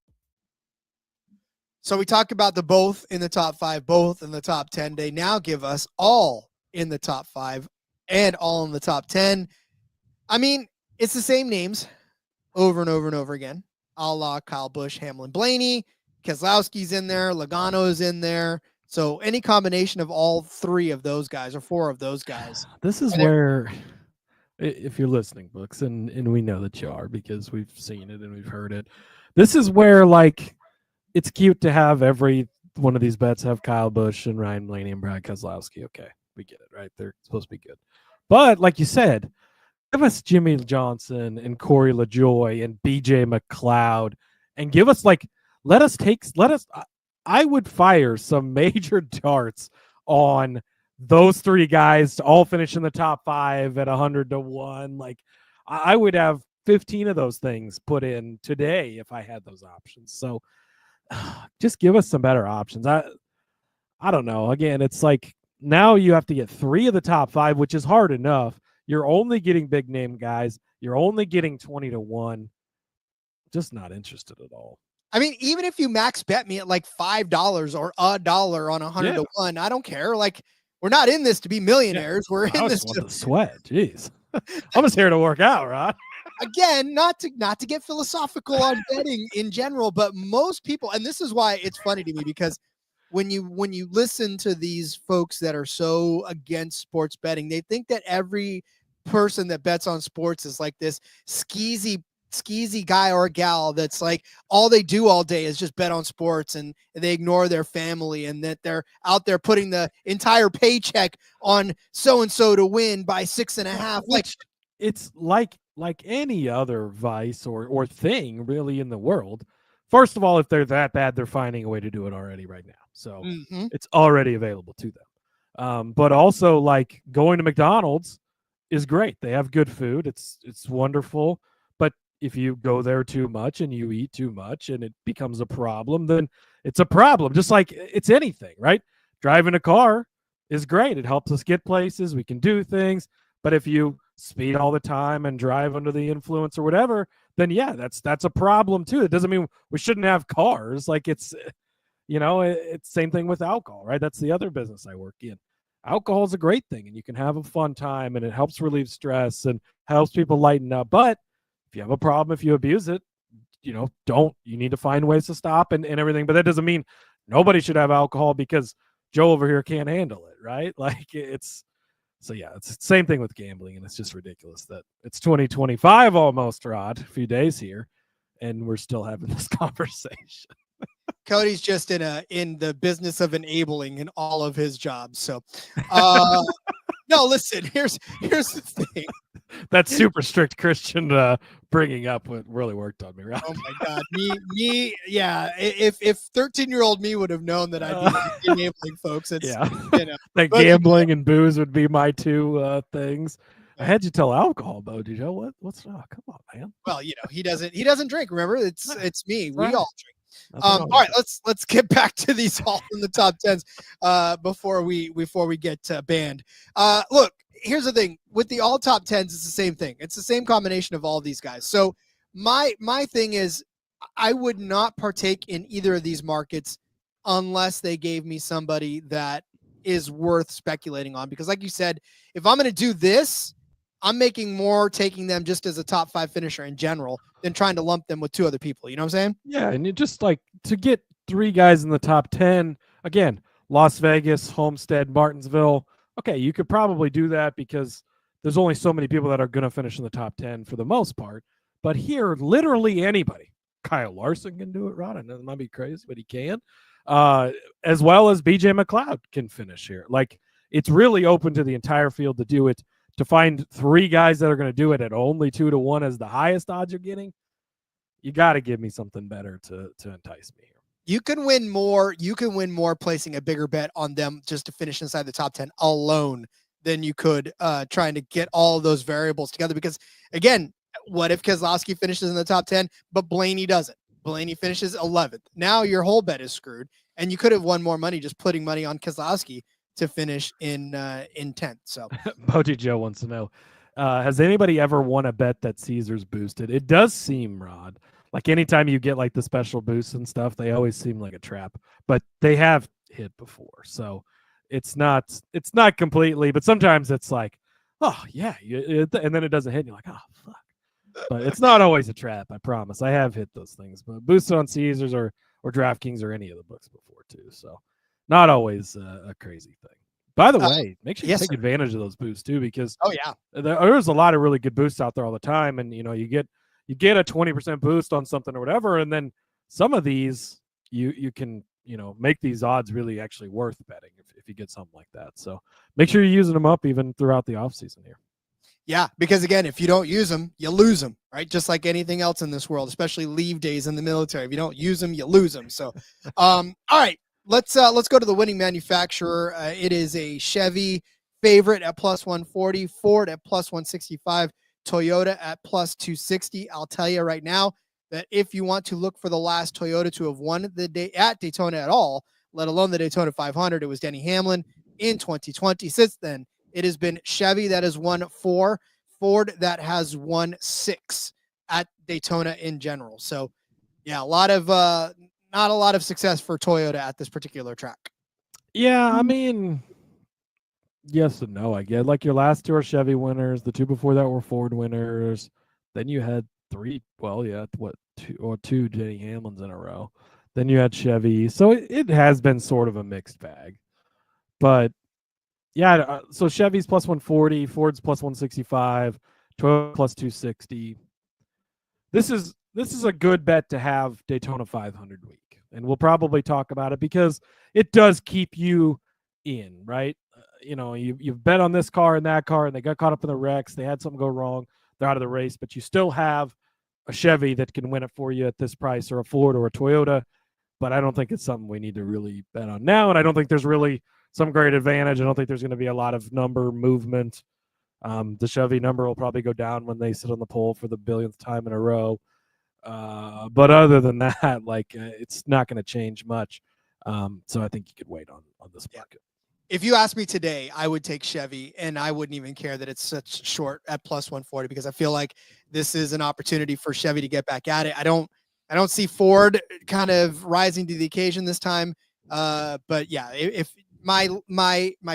So we talked about the both in the top 5, both in the top 10. They now give us all in the top 5 and all in the top 10. I mean, it's the same names over and over and over again. A la Kyle Busch, Hamlin Blaney, Keselowski's in there, Logano's in there. So any combination of all 3 of those guys or 4 of those guys. This is where, if you're listening, Books, and we know that you are because we've seen it and we've heard it. This is where, like, it's cute to have every one of these bets have Kyle Busch and Ryan Blaney and Brad Keselowski. Okay, we get it, right? They're supposed to be good. But like you said, give us Jimmy Johnson and Corey LaJoie and BJ McLeod, and give us, like, I would fire some major darts on those 3 guys to all finish in the top 5 at 100-1. Like, I would have 15 of those things put in today if I had those options. So just give us some better options. I don't know. Again, it's like now you have to get 3 of the top 5, which is hard enough. You're only getting big name guys. You're only getting 20-1. Just not interested at all. I mean, even if you max bet me at like $5 or $1 on 100-1, I don't care. Like, we're not in this to be millionaires. We're in this to sweat. Jeez, I'm just here to work out, Rod. Again, not to get philosophical on betting in general, but most people, and this is why it's funny to me, because when you listen to these folks that are so against sports betting, they think that every person that bets on sports is like this skeezy guy or gal that's like all they do all day is just bet on sports, and they ignore their family, and that they're out there putting the entire paycheck on so-and-so to win by 6.5. Like, it's like any other vice or thing really in the world. First of all, if they're that bad, they're finding a way to do it already right now. So it's already available to them. But also, like, going to McDonald's is great. They have good food. It's wonderful. But if you go there too much and you eat too much and it becomes a problem, then it's a problem. Just like it's anything, right? Driving a car is great. It helps us get places. We can do things. But if you speed all the time and drive under the influence or whatever, then yeah, that's a problem too. It doesn't mean we shouldn't have cars. Like, it's, it's same thing with alcohol, right? That's the other business I work in. Alcohol is a great thing, and you can have a fun time, and it helps relieve stress and helps people lighten up. But if you have a problem, if you abuse it, you need to find ways to stop and everything. But that doesn't mean nobody should have alcohol because Joe over here can't handle it, right? Like, so yeah, it's the same thing with gambling, and it's just ridiculous that it's 2025 almost, Rod, a few days here, and we're still having this conversation. Cody's just in the business of enabling in all of his jobs. So, no, listen, here's the thing. That super strict Christian bringing up what really worked on me, right? Oh my God, me, yeah. If 13-year-old me would have known that I'd be enabling folks, that gambling and booze would be my 2 things. I had you tell alcohol, Bo. Did you? What's come on, man? Well, he doesn't drink. Remember, it's me. We all drink. All right, let's get back to these all in the top 10s before we get banned. Look, here's the thing with the all top 10s. It's the same thing. It's the same combination of all these guys. So my thing is, I would not partake in either of these markets unless they gave me somebody that is worth speculating on. Because like you said, if I'm going to do this, I'm making more taking them just as a top 5 finisher in general than trying to lump them with 2 other people. You know what I'm saying? Yeah, and you just like to get 3 guys in the top 10. Again, Las Vegas, Homestead, Martinsville. Okay, you could probably do that because there's only so many people that are going to finish in the top 10 for the most part. But here, literally anybody. Kyle Larson can do it, Rod. I know it might be crazy, but he can. As well as BJ McLeod can finish here. Like, it's really open to the entire field to do it. to find 3 guys that are going to do it at only 2-1 as the highest odds you're getting, you got to give me something better to entice me here. You can win more. You can win more placing a bigger bet on them just to finish inside the top 10 alone than you could trying to get all of those variables together. Because again, what if Keselowski finishes in the top 10, but Blaney doesn't? Blaney finishes 11th. Now your whole bet is screwed, and you could have won more money just putting money on Keselowski to finish in 10th. So Moji Joe wants to know, has anybody ever won a bet that Caesars boosted? It does seem, Rod, like anytime you get like the special boosts and stuff, they always seem like a trap, but they have hit before. So it's not completely, but sometimes it's like, oh yeah. And then it doesn't hit and you're like, oh fuck. But it's not always a trap. I promise. I have hit those things, but boosted on Caesars or DraftKings or any of the books before too. So not always a crazy thing. By the way, make sure you take advantage of those boosts too, because there's a lot of really good boosts out there all the time. And you get a 20% boost on something or whatever, and then some of these you can make these odds really actually worth betting if you get something like that. So make sure you're using them up even throughout the off season here. Yeah, because again, if you don't use them, you lose them, right? Just like anything else in this world, especially leave days in the military. If you don't use them, you lose them. So, all right, let's go to the winning manufacturer. It is a Chevy favorite at plus 140, Ford at plus 165, Toyota at plus 260. I'll tell you right now that if you want to look for the last Toyota to have won the day at Daytona at all, let alone the Daytona 500, it was Denny Hamlin in 2020. Since then, it has been Chevy that has won 4, Ford that has won 6 at Daytona in general. So, yeah, not a lot of success for Toyota at this particular track. Yeah, I mean, yes and no, I get. Like your last 2 are Chevy winners. The 2 before that were Ford winners. Then you had 2 Denny Hamlins in a row. Then you had Chevy. So it has been sort of a mixed bag. But yeah, so Chevy's plus 140, Ford's plus 165, Toyota plus 260. This is a good bet to have Daytona 500 week. And we'll probably talk about it because it does keep you in, right? You've bet on this car and that car, and they got caught up in the wrecks. They had something go wrong. They're out of the race, but you still have a Chevy that can win it for you at this price, or a Ford or a Toyota. But I don't think it's something we need to really bet on now. And I don't think there's really some great advantage. I don't think there's going to be a lot of number movement. The Chevy number will probably go down when they sit on the pole for the billionth time in a row. But other than that, it's not going to change much. So I think you could wait on this market. If you ask me today, I would take Chevy, and I wouldn't even care that it's such short at plus 140, because I feel like this is an opportunity for Chevy to get back at it. I don't see Ford kind of rising to the occasion this time. But yeah, if my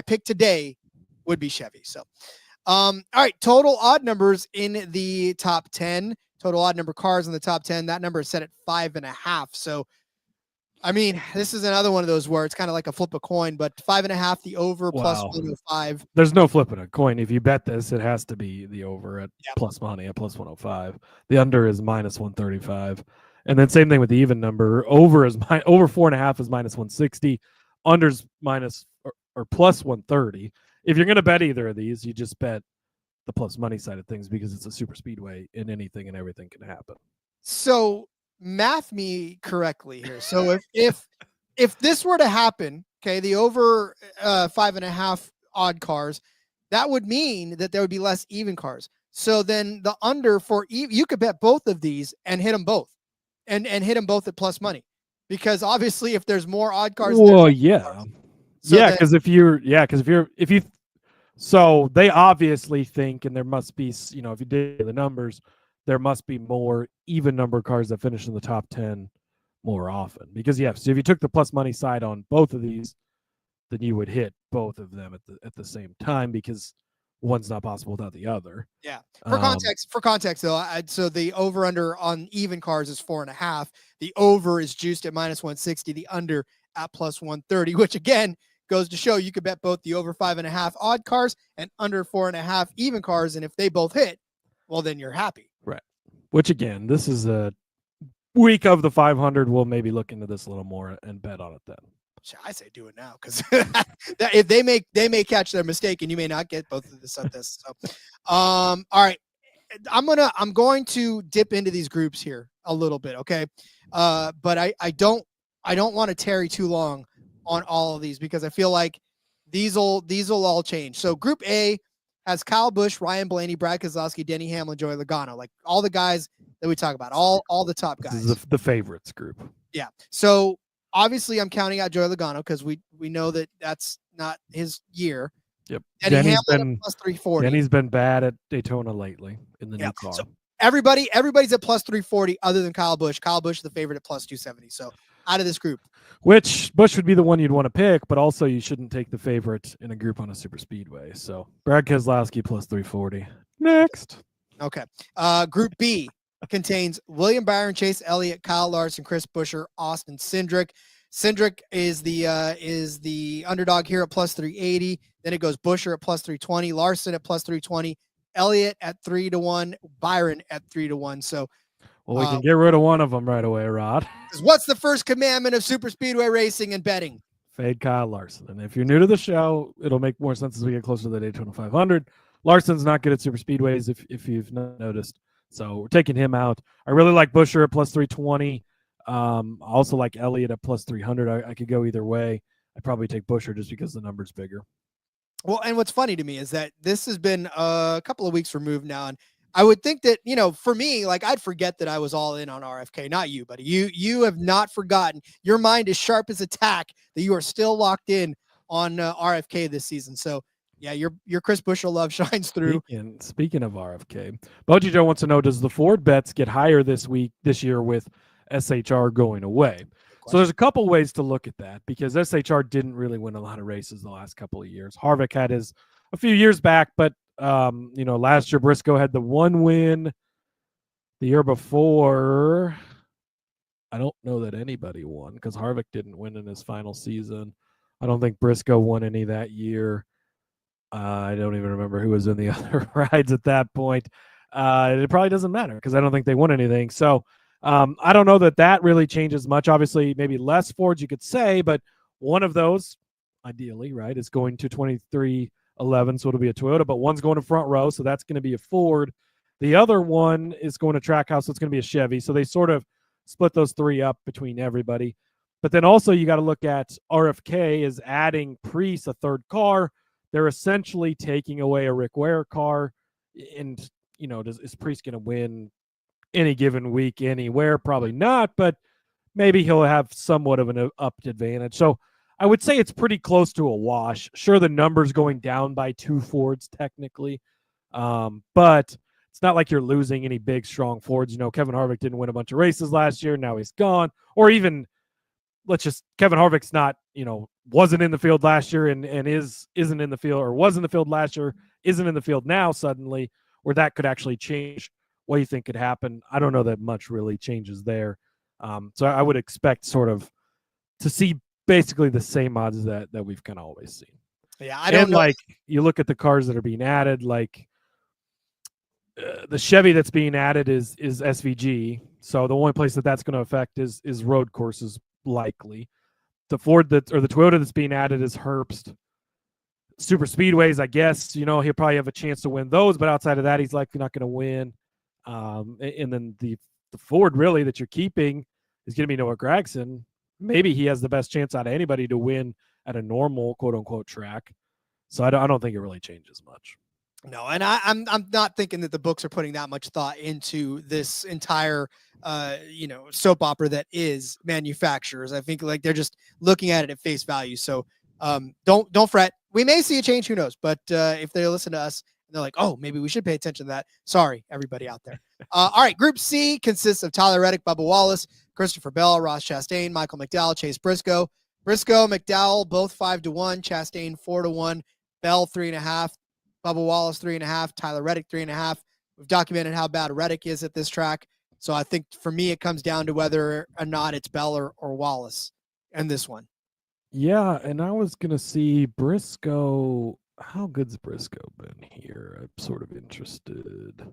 pick today would be Chevy. So, all right, total odd numbers in the top 10, total odd number cars in the top 10. That number is set at 5.5. So, I mean, this is another one of those where it's kind of like a flip a coin, but 5.5, the over plus 105. There's no flipping a coin. If you bet this, it has to be the over at plus money at plus 105. The under is minus 135. And then same thing with the even number. Over 4.5 is minus 160. Under's minus or plus 130. If you're going to bet either of these, you just bet the plus money side of things, because it's a super speedway and anything and everything can happen. So math me correctly here. So if this were to happen, okay, the over 5.5 odd cars, that would mean that there would be less even cars. So then the under for you could bet both of these and hit them both, and hit them both at plus money, because obviously if there's more odd cars, so they obviously think, and there must be, if you did the numbers, there must be more even number cars that finish in the top 10 more often. Because so if you took the plus money side on both of these, then you would hit both of them at the same time, because one's not possible without the other. Yeah. For context though, so the over under on even cars is 4.5. The over is juiced at minus 160. The under at plus 130, which again goes to show you could bet both the over 5.5 odd cars and under 4.5 even cars, and if they both hit, well, then you're happy. Right. Which again, this is a week of the 500. We'll maybe look into this a little more and bet on it then. I say do it now because if they may catch their mistake and you may not get both of this at this. So, all right, I'm going to dip into these groups here a little bit, okay? But I don't want to tarry too long on all of these because I feel like these will all change. So Group A has Kyle Busch, Ryan Blaney, Brad Keselowski, Denny Hamlin, Joey Logano, like all the guys that we talk about, all the top guys. This is the favorites group. Yeah. So obviously I'm counting out Joey Logano because we know that that's not his year. Yep. Denny's been plus 340. Denny's been bad at Daytona lately in the new car. So everybody's at plus 340 other than Kyle Busch. Kyle Busch is the favorite at plus 270. So out of this group. Which Busch would be the one you'd want to pick, but also you shouldn't take the favorite in a group on a super speedway. So Brad Keselowski plus 340. Next. Okay. Group B contains William Byron, Chase Elliott, Kyle Larson, Chris Buescher, Austin Cindric. Cindric is the underdog here at plus 380. Then it goes Buescher at plus 320, Larson at plus 320, Elliott at 3-1, Byron at 3-1. So, well, we can get rid of one of them right away, Rod. What's the first commandment of super speedway racing and betting? Fade Kyle Larson. And if you're new to the show, it'll make more sense as we get closer to the Daytona 500. Larson's not good at super speedways, if you've not noticed. So we're taking him out. I really like Buescher at plus 320. I also like Elliott at plus 300. I could go either way. I'd probably take Buescher just because the number's bigger. Well, and what's funny to me is that this has been a couple of weeks removed now, and I would think that, for me, like I'd forget that I was all in on RFK, not you, buddy. You have not forgotten. Your mind is sharp as a tack that you are still locked in on RFK this season. So yeah, your Chris Buescher love shines through. Speaking of RFK, Boji Joe wants to know, does the Ford bets get higher this year with SHR going away? So there's a couple ways to look at that because SHR didn't really win a lot of races the last couple of years. Harvick had his a few years back, but last year Briscoe had the one win. The year before, I don't know that anybody won because Harvick didn't win in his final season. I don't think Briscoe won any that year. I don't even remember who was in the other rides at that point. It probably doesn't matter because I don't think they won anything. So I don't know that really changes much. Obviously, maybe less Fords you could say, but one of those, ideally, right, is going to 2311, so it'll be a Toyota, but one's going to front row, so that's going to be a Ford. The other one is going to Trackhouse, so it's going to be a Chevy. So they sort of split those three up between everybody. But then also you got to look at RFK is adding Priest, a third car. They're essentially taking away a Rick Ware car. And, is Priest going to win any given week anywhere? Probably not, but maybe he'll have somewhat of an upped advantage. So I would say it's pretty close to a wash. Sure, the number's going down by 2 Fords technically, but it's not like you're losing any big, strong Fords. Kevin Harvick didn't win a bunch of races last year. Now he's gone. Or even, Kevin Harvick's not, wasn't in the field last year and isn't in the field, or was in the field last year, isn't in the field now suddenly, where that could actually change what you think could happen. I don't know that much really changes there. So I would expect sort of to see basically the same odds that we've kind of always seen. Yeah, I don't know. Like you look at the cars that are being added, like the Chevy that's being added is SVG. So the only place that's going to affect is road courses likely. The Ford the Toyota that's being added is Herbst. Super speedways, I guess, he'll probably have a chance to win those, but outside of that, he's likely not going to win. And then the Ford really that you're keeping is going to be Noah Gragson. Maybe he has the best chance out of anybody to win at a normal quote unquote track. So I don't think it really changes much. No, and I'm not thinking that the books are putting that much thought into this entire soap opera that is manufacturers. I think like they're just looking at it at face value. So don't fret. We may see a change, who knows? But if they listen to us and they're like, oh, maybe we should pay attention to that. Sorry, everybody out there. All right, Group C consists of Tyler Reddick, Bubba Wallace, Christopher Bell, Ross Chastain, Michael McDowell, Chase Briscoe. Briscoe, McDowell, both 5-1, Chastain 4-1, Bell 3.5, Bubba Wallace 3.5, Tyler Reddick 3.5. We've documented how bad Reddick is at this track. So I think for me, it comes down to whether or not it's Bell or Wallace in this one. Yeah, and I was going to see Briscoe. How good's Briscoe been here? I'm sort of interested.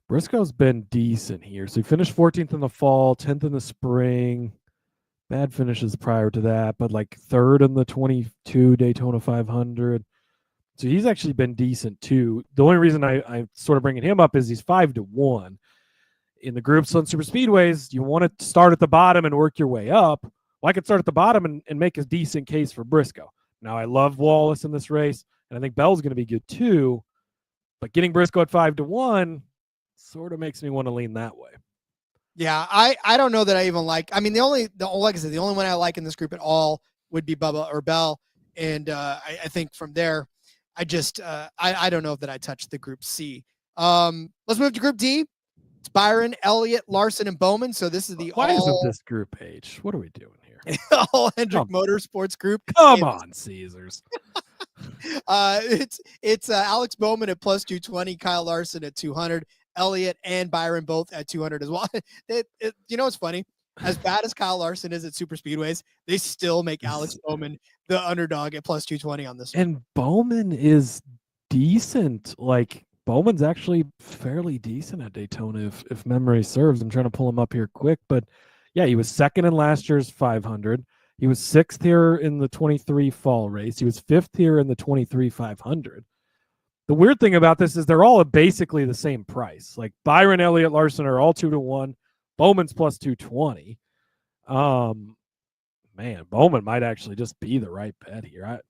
Briscoe's been decent here. So he finished 14th in the fall, 10th in the spring, bad finishes prior to that, but like third in the 22 Daytona 500. So he's actually been decent too. The only reason I sort of bringing him up is he's 5-1 in the groups on super speedways. You want to start at the bottom and work your way up. Well, I could start at the bottom and make a decent case for Briscoe. Now, I love Wallace in this race, and I think Bell's going to be good too. But getting Briscoe at 5-1 sort of makes me want to lean that way. Yeah, I don't know that I even like. I mean, like I said, the only one I like in this group at all would be Bubba or Bell, and I think from there, I just I don't know that I touched the Group C. Let's move to Group D. It's Byron, Elliott, Larson, and Bowman. So this is the Why isn't this Group H? What are we doing here? all Hendrick Motorsports Group. Come on, Caesars. It's Alex Bowman at plus 220, Kyle Larson at 200, Elliott and Byron both at 200 as well. You know what's funny? As bad as Kyle Larson is at super speedways, they still make Alex Bowman the underdog at plus 220 on this one. And Bowman is decent. Like, Bowman's actually fairly decent at Daytona, if memory serves. I'm trying to pull him up here quick, but yeah, he was second in last year's 500. He was sixth here in the 23 fall race. He was fifth here in the 23 500. The weird thing about this is they're all basically the same price. Like, Byron, Elliott, Larson are all 2-1. Bowman's plus 220. Man, Bowman might actually just be the right bet here.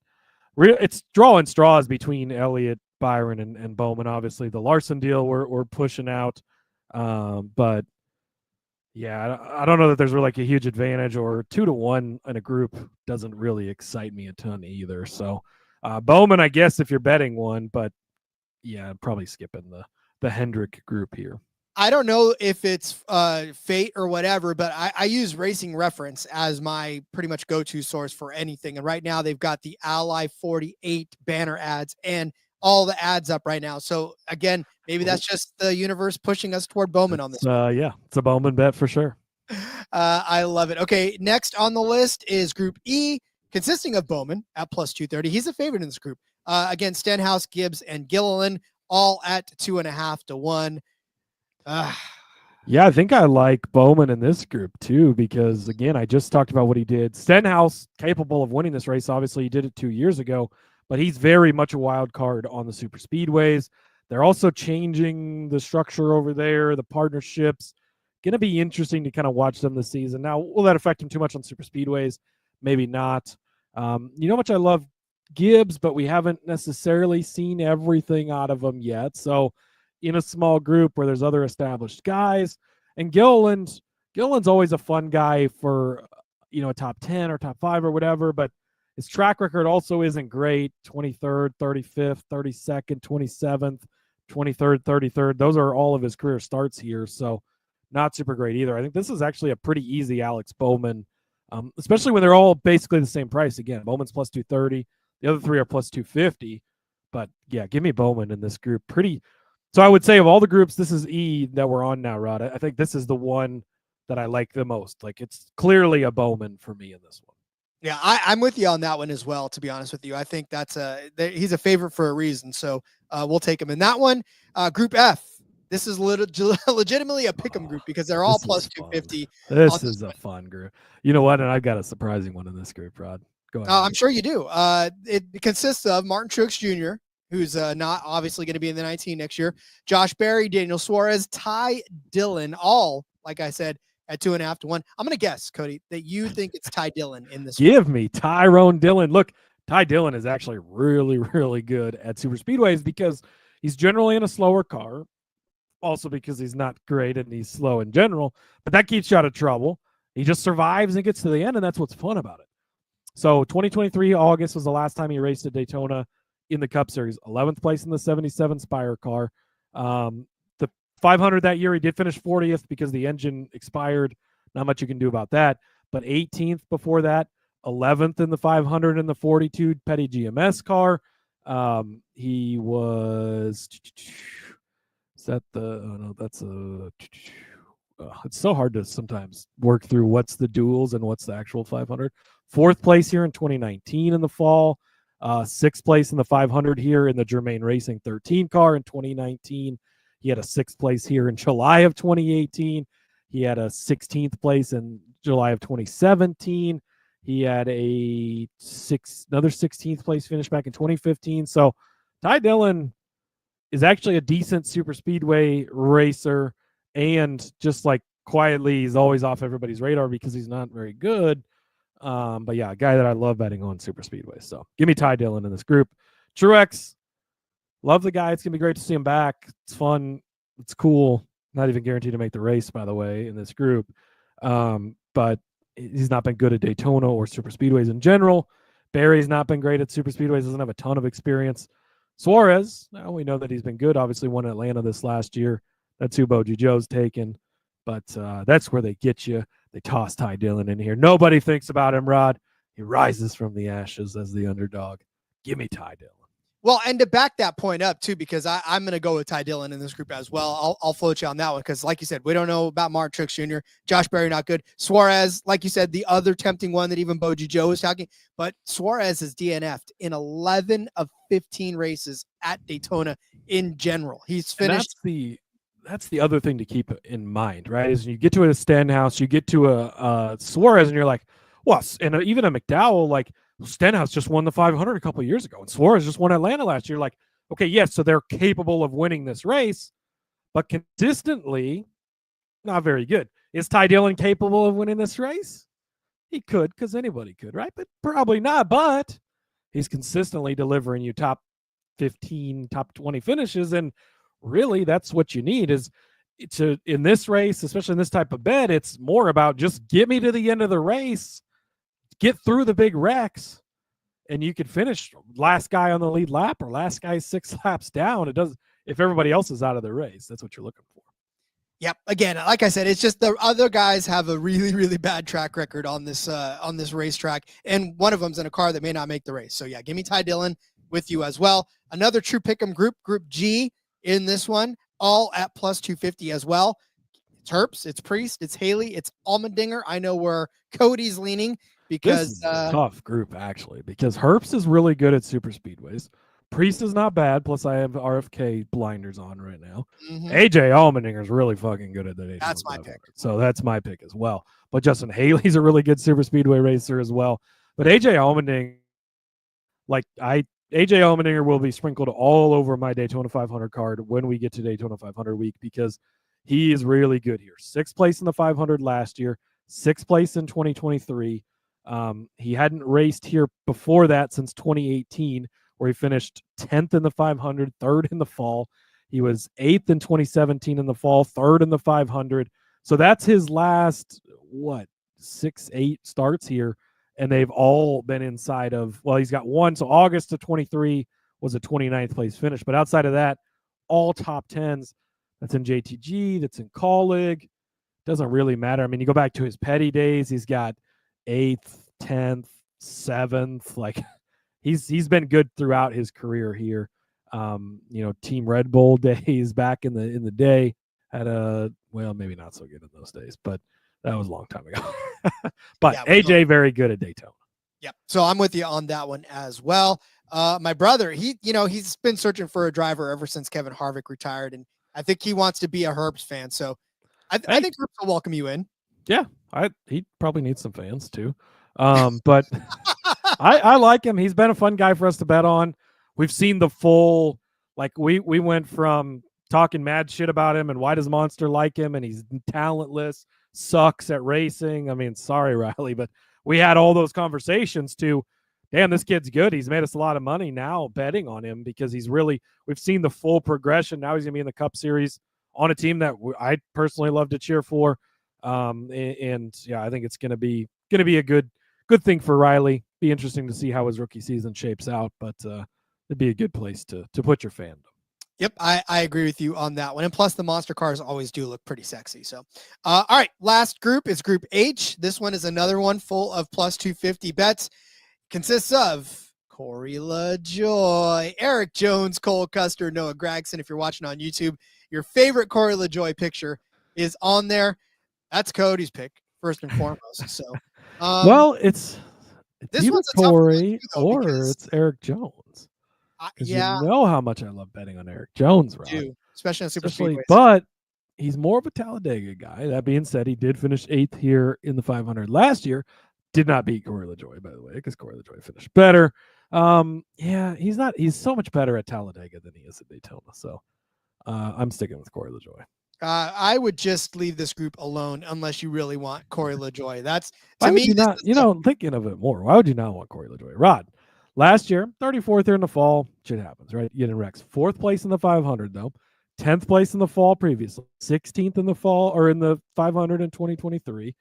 It's drawing straws between Elliott, Byron, and Bowman. Obviously, the Larson deal we're pushing out. But yeah, I don't know that there's really like a huge advantage, or 2-1 in a group doesn't really excite me a ton either. So Bowman, I guess, if you're betting one, but yeah, probably skipping the Hendrick group here. I don't know if it's fate or whatever, but I use Racing Reference as my pretty much go-to source for anything. And right now they've got the Ally 48 banner ads and all the ads up right now. So again, maybe that's just the universe pushing us toward Bowman on this. Yeah, it's a Bowman bet for sure. I love it. Okay, next on the list is Group E, consisting of Bowman at plus 230. He's a favorite in this group. Again, Stenhouse, Gibbs, and Gilliland, all at 2.5-1. Yeah, I think I like Bowman in this group too, because again, I just talked about what he did. Stenhouse, capable of winning this race. Obviously, he did it 2 years ago, but he's very much a wild card on the super speedways. They're also changing the structure over there, the partnerships. Going to be interesting to kind of watch them this season. Now, will that affect him too much on super speedways? Maybe not. You know how much I love Gibbs, but we haven't necessarily seen everything out of him yet. So in a small group where there's other established guys, and Gilliland's always a fun guy for, a top 10 or top 5 or whatever, but his track record also isn't great. 23rd, 35th, 32nd, 27th, 23rd, 33rd. Those are all of his career starts here. So not super great either. I think this is actually a pretty easy Alex Bowman, especially when they're all basically the same price. Again, Bowman's plus 230. The other three are plus 250. But yeah, give me Bowman in this group. So I would say of all the groups, this is E that we're on now, Rod. I think this is the one that I like the most. Like, it's clearly a Bowman for me in this one. Yeah, I'm with you on that one as well, to be honest with you. I think he's a favorite for a reason. So we'll take him in that one. Group F. This is legitimately a pick'em group because they're all plus 250. This is a fun group. You know what? And I've got a surprising one in this group, Rod. Go ahead. I'm sure you do. It consists of Martin Truex Jr., who's not obviously going to be in the 19 next year, Josh Berry, Daniel Suarez, Ty Dillon, all, like I said, at 2.5-1. I'm going to guess, Cody, that you think it's Ty Dillon in this. Give me Tyrone Dillon. Look, Ty Dillon is actually really, really good at super speedways because he's generally in a slower car. Also because he's not great and he's slow in general, but that keeps you out of trouble. He just survives and gets to the end, and that's what's fun about it. So 2023 August was the last time he raced at Daytona in the Cup Series. 11th place in the 77 Spire car. The 500 that year, he did finish 40th because the engine expired. Not much you can do about that. But 18th before that, 11th in the 500 in the 42 Petty GMS car. He was... it's so hard to sometimes work through what's the duels and what's the actual 500. 4th place here in 2019 in the fall. 6th place in the 500 here in the Germain Racing 13 car in 2019. He had a 6th place here in July of 2018. He had a 16th place in July of 2017. He had another 16th place finish back in 2015. So Ty Dillon is actually a decent super speedway racer, and just like quietly, he's always off everybody's radar because he's not very good. But yeah, a guy that I love betting on super speedway. So give me Ty Dillon in this group. Truex, love the guy. It's gonna be great to see him back. It's fun. It's cool. Not even guaranteed to make the race, by the way, in this group. But he's not been good at Daytona or super speedways in general. Barry's not been great at super speedways. Doesn't have a ton of experience. Suarez, now we know that he's been good. Obviously won Atlanta this last year. That's who Boji Joe's taken. But that's where they get you. They toss Ty Dillon in here. Nobody thinks about him, Rod. He rises from the ashes as the underdog. Give me Ty Dillon. Well, and to back that point up too, because I'm going to go with Ty Dillon in this group as well. I'll float you on that one because, like you said, we don't know about Martin Truex Jr. Josh Berry not good. Suarez, like you said, the other tempting one that even Boji Joe was talking. But Suarez is DNF'd in 11 of 15 races at Daytona in general. He's finished. That's the other thing to keep in mind, right? Is you get to a Stenhouse, you get to a Suarez, and you're like, well, and even a McDowell, like Stenhouse just won the 500 a couple of years ago, and Suarez just won Atlanta last year. Like, okay, yes, so they're capable of winning this race, but consistently not very good. Is Ty Dillon capable of winning this race? He could, because anybody could, right? But probably not. But he's consistently delivering you top 15, top 20 finishes, and really that's what you need is to, in this race, especially in this type of bet, it's more about just get me to the end of the race, get through the big wrecks, and you could finish last guy on the lead lap or last guy 6 laps down. It does, if everybody else is out of the race, that's what you're looking for. Yep. Again, like I said, it's just the other guys have a really, really bad track record on this racetrack, and one of them's in a car that may not make the race. So yeah, give me Ty Dillon with you as well. Another true pick'em group G in this one, all at plus 250 as well. It's Herbst, it's Priest, it's Haley, it's Allmendinger. I know where Cody's leaning because this is a tough group actually, because Herbst is really good at super speedways. Priest is not bad. Plus, I have RFK blinders on right now. Mm-hmm. AJ Allmendinger is really fucking good at the. That's my pick. So that's my pick as well. But Justin Haley's a really good super speedway racer as well. But AJ Allmendinger, AJ Allmendinger will be sprinkled all over my Daytona 500 card when we get to Daytona 500 week, because he is really good here. 6th place in the 500 last year, 6th place in 2023. He hadn't raced here before that since 2018, where he finished 10th in the 500, 3rd in the fall. He was 8th in 2017 in the fall, 3rd in the 500. So that's his last, 6-8 starts here. And they've all been inside of, well, he's got one. So August of 23 was a 29th place finish. But outside of that, all top 10s. That's in JTG, that's in Call League. Doesn't really matter. I mean, you go back to his petty days, he's got 8th, 10th, 7th. Like, he's been good throughout his career here. Team Red Bull days back in the day had maybe not so good in those days, but that was a long time ago. But yeah, AJ very good at Daytona. Yep. So I'm with you on that one as well. My brother, he's been searching for a driver ever since Kevin Harvick retired, and I think he wants to be a Herbst fan. So I think Herbst will welcome you in. Yeah, he probably needs some fans too. But I like him. He's been a fun guy for us to bet on. We've seen the full, we went from talking mad shit about him and why does Monster like him and he's talentless, sucks at racing. I mean, sorry, Riley, but we had all those conversations to, damn, this kid's good. He's made us a lot of money now betting on him because we've seen the full progression. Now he's going to be in the Cup Series on a team that I personally love to cheer for. And yeah, I think it's going to be a good thing for Riley. Be interesting to see how his rookie season shapes out, but it'd be a good place to put your fandom. Yep, I agree with you on that one. And plus, the monster cars always do look pretty sexy. So, all right, last group is Group H. This one is another one full of plus 250 bets. Consists of Corey Lajoie, Eric Jones, Cole Custer, Noah Gragson. If you're watching on YouTube, your favorite Corey Lajoie picture is on there. That's Cody's pick, first and foremost. So, well, it's this either one's a Corey tough one, too, or it's Eric Jones. Yeah, you know how much I love betting on Eric Jones, right? Especially on super speedways. But he's more of a Talladega guy. That being said, he did finish 8th here in the 500 last year. Did not beat Corey Lajoie, by the way, because Corey Lajoie finished better. He's so much better at Talladega than he is at Daytona. So I'm sticking with Corey Lajoie. I would just leave this group alone unless you really want Corey Lajoie. That's to me. Thinking of it more, why would you not want Corey Lajoie? Rod, last year, 34th here in the fall. Shit happens, right? You get in wrecks. 4th place in the 500, though. 10th place in the fall previously. 16th in the fall or in the 500 in 2023.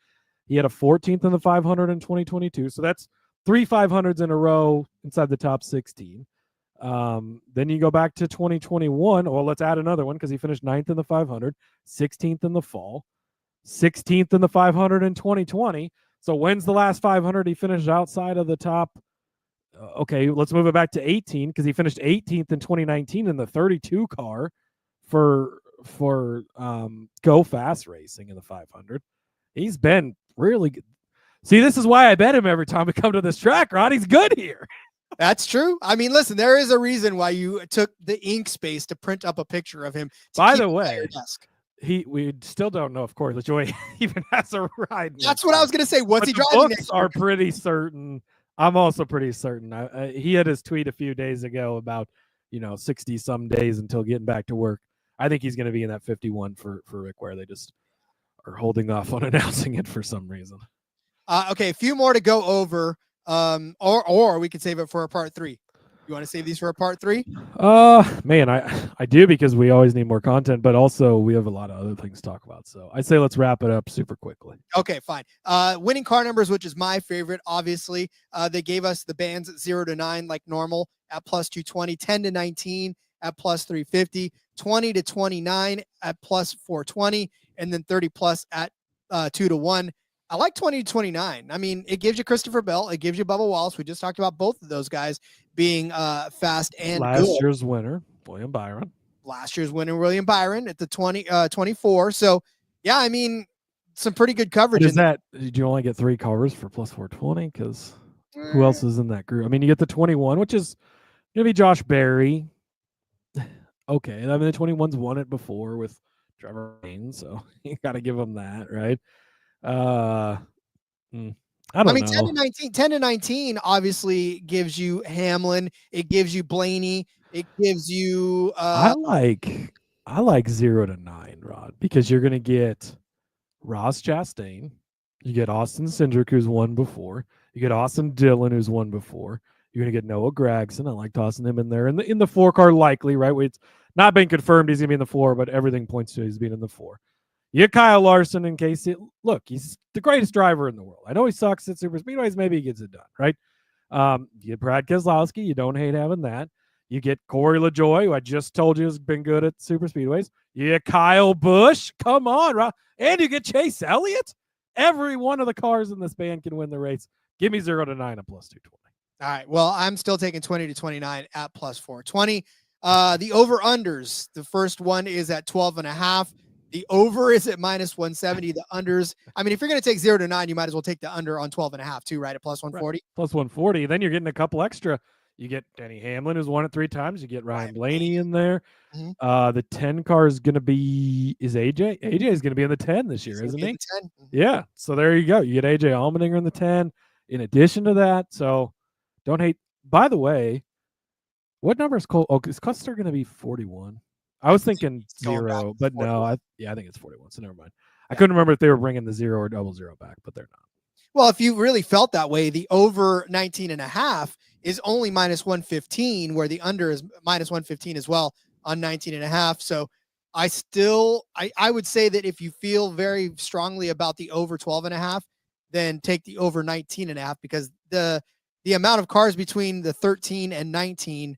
He had a 14th in the 500 in 2022. So that's 3 500s in a row inside the top 16. Then you go back to 2021. Well, let's add another one because he finished 9th in the 500, 16th in the fall, 16th in the 500 in 2020. So when's the last 500 he finished outside of the top? Okay, let's move it back to 18 because he finished 18th in 2019 in the 32 car for Go Fast Racing in the 500. He's been really good. See, this is why I bet him every time we come to this track, Rod. He's good here. That's true. I mean, listen, there is a reason why you took the ink space to print up a picture of him. By the way, we still don't know if Corey Lajoie even has a ride. That's what I was going to say. What's he driving next year? Are pretty certain. I'm also pretty certain. He had his tweet a few days ago about 60 some days until getting back to work. I think he's going to be in that 51 for Rick, where they just are holding off on announcing it for some reason. Okay, a few more to go over. Or we could save it for a part 3. You want to save these for a part 3? Man, I do, because we always need more content, but also we have a lot of other things to talk about. So I'd say let's wrap it up super quickly. Okay, fine. Winning car numbers, which is my favorite, obviously. They gave us the bands at 0 to 9 like normal at plus 220, 10 to 19 at plus 350, 20 to 29 at plus 420, and then 30 plus at 2 to 1. I like 20 to 29. I mean, it gives you Christopher Bell. It gives you Bubba Wallace. We just talked about both of those guys being fast and last year's winner, William Byron. Last year's winner, William Byron, at the 24. So, yeah, I mean, some pretty good coverage. Did you only get 3 covers for plus 420? Because who else is in that group? I mean, you get the 21, which is going to be Josh Berry. Okay. I mean, the 21's won it before with Trevor Lane, so you got to give him that, right? I mean, know. 10 to 19 obviously gives you Hamlin. It gives you Blaney. It gives you I like 0 to 9, Rod, because you're going to get Ross Chastain. You get Austin Cindric, who's won before. You get Austin Dillon, who's won before. You're going to get Noah Gragson. I like tossing him in there. In the 4 car, likely, right? It's not been confirmed he's going to be in the 4, but everything points to he's being in the 4. You get Kyle Larson in case look, he's the greatest driver in the world. I know he sucks at super speedways. Maybe he gets it done, right? You get Brad Keselowski. You don't hate having that. You get Corey Lajoie, who I just told you has been good at super speedways. You get Kyle Busch. Come on, Rob. And you get Chase Elliott. Every one of the cars in this band can win the race. Give me 0 to 9 at plus 220. All right. Well, I'm still taking 20 to 29 at plus 420. The over-unders. The first one is at 12.5. The over is at minus 170. The unders, I mean, if you're going to take 0 to 9, you might as well take the under on 12.5 too, right? At plus 140. Right. Plus 140. Then you're getting a couple extra. You get Denny Hamlin, who's won it 3 times. You get Ryan Blaney in there. Mm-hmm. The 10 car is going to be, is AJ? AJ is going to be in the 10 this year, isn't he? 10. Mm-hmm. Yeah. So there you go. You get AJ Allmendinger in the 10 in addition to that. So don't hate. By the way, what number is Cole? Oh, is Custer going to be 41? I was thinking 0, but no, I think it's 41. So never mind. I couldn't remember if they were bringing the 0 or 00 back, but they're not. Well, if you really felt that way, the over 19.5 is only minus 115, where the under is minus 115 as well on 19.5. So I would say that if you feel very strongly about the over 12.5, then take the over 19.5, because the amount of cars between the 13 and 19,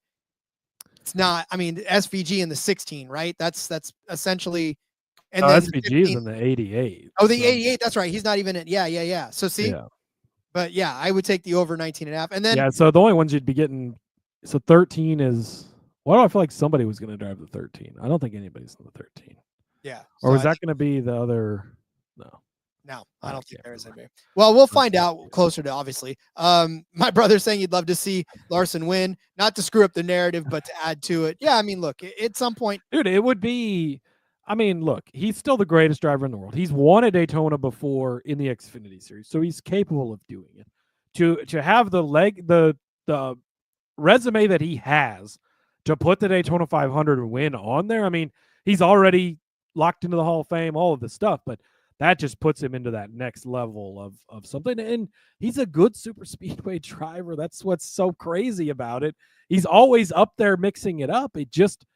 it's not, I mean, SVG in the 16, right? That's essentially, and then SVG is in the 88. Oh, the 88. That's right. He's not even in. Yeah. So see, but yeah, I would take the over 19.5. And then, so the only ones you'd be getting, so 13 is, why do I feel like somebody was going to drive the 13? I don't think anybody's in the 13. Yeah. Or was that going to be the other? No, I don't think there is anybody. Well, we'll find out closer to, obviously. My brother's saying he'd love to see Larson win, not to screw up the narrative, but to add to it. Yeah, I mean, look, at some point, dude, it would be. I mean, look, he's still the greatest driver in the world. He's won a Daytona before in the Xfinity Series, so he's capable of doing it. To have the resume that he has to put the Daytona 500 win on there, I mean, he's already locked into the Hall of Fame, all of this stuff, but that just puts him into that next level of something. And he's a good super speedway driver. That's what's so crazy about it. He's always up there mixing it up. It just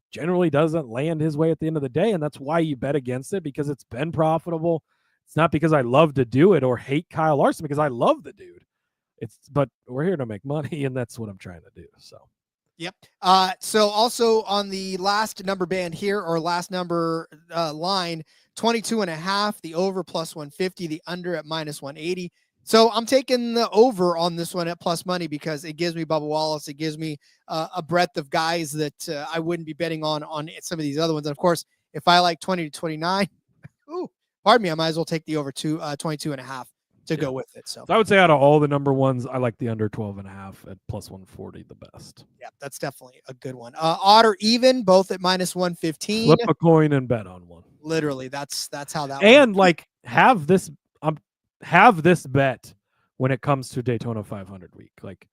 generally doesn't land his way at the end of the day, and that's why you bet against it, because it's been profitable. It's not because I love to do it or hate Kyle Larson, because I love the dude. But we're here to make money, and that's what I'm trying to do. So, yep. So also on the last number band here, or last number line, 22.5, the over plus 150, the under at minus 180. So I'm taking the over on this one at plus money because it gives me Bubba Wallace. It gives me a breadth of guys that I wouldn't be betting on some of these other ones. And of course, if I like 20 to 29, pardon me, I might as well take the over 22.5 to go with it. So I would say out of all the number ones, I like the under 12.5 at plus 140 the best. Yeah, that's definitely a good one. Odd or even, both at minus 115. Flip a coin and bet on one. Literally, that's how that. And like have this bet when it comes to Daytona 500 week. Like,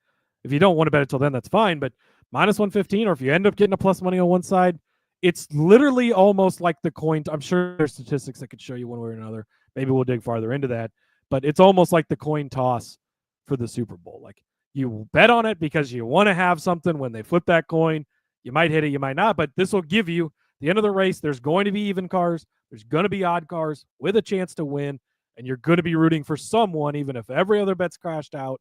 if you don't want to bet it till then, that's fine. But minus 115, or if you end up getting a plus money on one side, it's literally almost like the coin. I'm sure there's statistics that could show you one way or another. Maybe we'll dig farther into that. But it's almost like the coin toss for the Super Bowl. Like, you bet on it because you want to have something when they flip that coin. You might hit it, you might not, but this will give you the end of the race. There's going to be even cars. There's going to be odd cars with a chance to win, and you're going to be rooting for someone, even if every other bet's crashed out.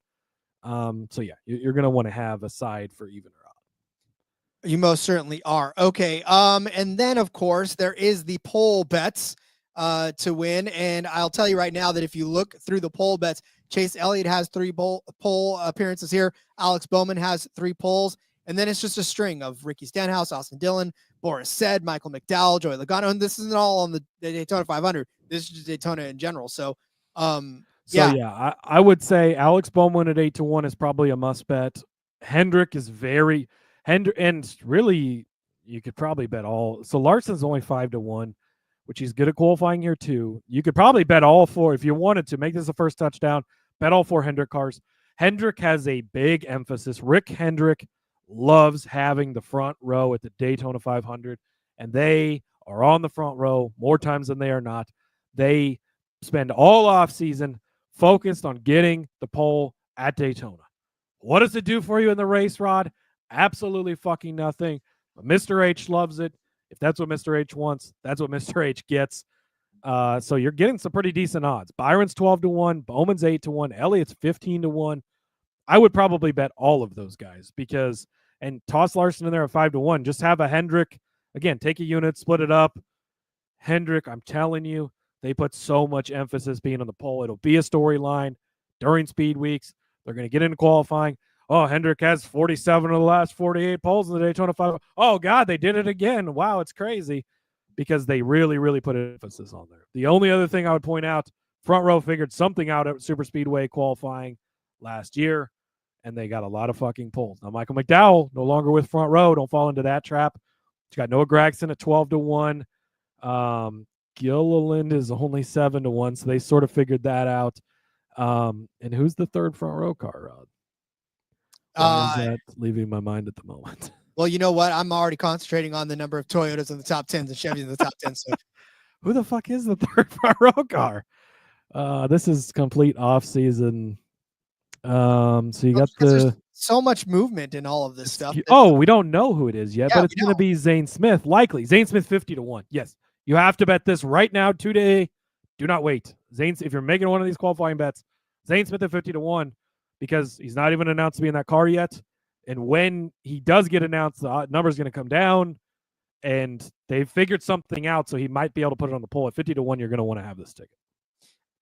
So yeah, you're going to want to have a side for even or odd. You most certainly are. Okay. And then of course there is the poll bets to win. And I'll tell you right now that if you look through the poll bets, Chase Elliott has 3 poll appearances here. Alex Bowman has 3 polls. And then it's just a string of Ricky Stenhouse, Austin Dillon, Boris Said, Michael McDowell, Joey Logano. And this isn't all on the Daytona 500. This is just Daytona in general. So, yeah, I would say Alex Bowman at 8-1 is probably a must bet. Hendrick is and really you could probably bet all. So Larson's only 5-1, which he's good at qualifying here too. You could probably bet all 4 if you wanted to make this the first touchdown. Bet all 4 Hendrick cars. Hendrick has a big emphasis. Rick Hendrick loves having the front row at the Daytona 500, and they are on the front row more times than they are not. They spend all off season focused on getting the pole at Daytona. What does it do for you in the race, Rod? Absolutely fucking nothing. But Mr. H loves it. If that's what Mr. H wants, that's what Mr. H gets. So you're getting some pretty decent odds. Byron's 12-1, Bowman's 8-1, Elliott's 15-1. I would probably bet all of those guys and toss Larson in there at 5-1. Just have a Hendrick. Again, take a unit, split it up. Hendrick, I'm telling you, they put so much emphasis being on the pole. It'll be a storyline during speed weeks. They're going to get into qualifying. Oh, Hendrick has 47 of the last 48 poles in the Daytona 500. Oh, God, they did it again. Wow, it's crazy because they really, really put emphasis on there. The only other thing I would point out, front row figured something out at Super Speedway qualifying last year, and they got a lot of fucking poles. Now, Michael McDowell, no longer with front row. Don't fall into that trap. He's got Noah Gragson at 12-1. Gilliland is only 7-1, so they sort of figured that out. And who's the third front row car, Rod? Why is that leaving my mind at the moment? Well, you know what? I'm already concentrating on the number of Toyotas in the top 10s and Chevys in the top 10. So who the fuck is the third front row car? This is complete off season. So you got so much movement in all of this stuff. We don't know who it is yet, but it's going to be Zane Smith, likely. Zane Smith 50-1. Yes, you have to bet this right now today. Do not wait. Zane, if you're making one of these qualifying bets, Zane Smith at 50-1, because he's not even announced to be in that car yet. And when he does get announced, the number's going to come down, and they figured something out, so he might be able to put it on the poll. At 50-1, you're going to want to have this ticket.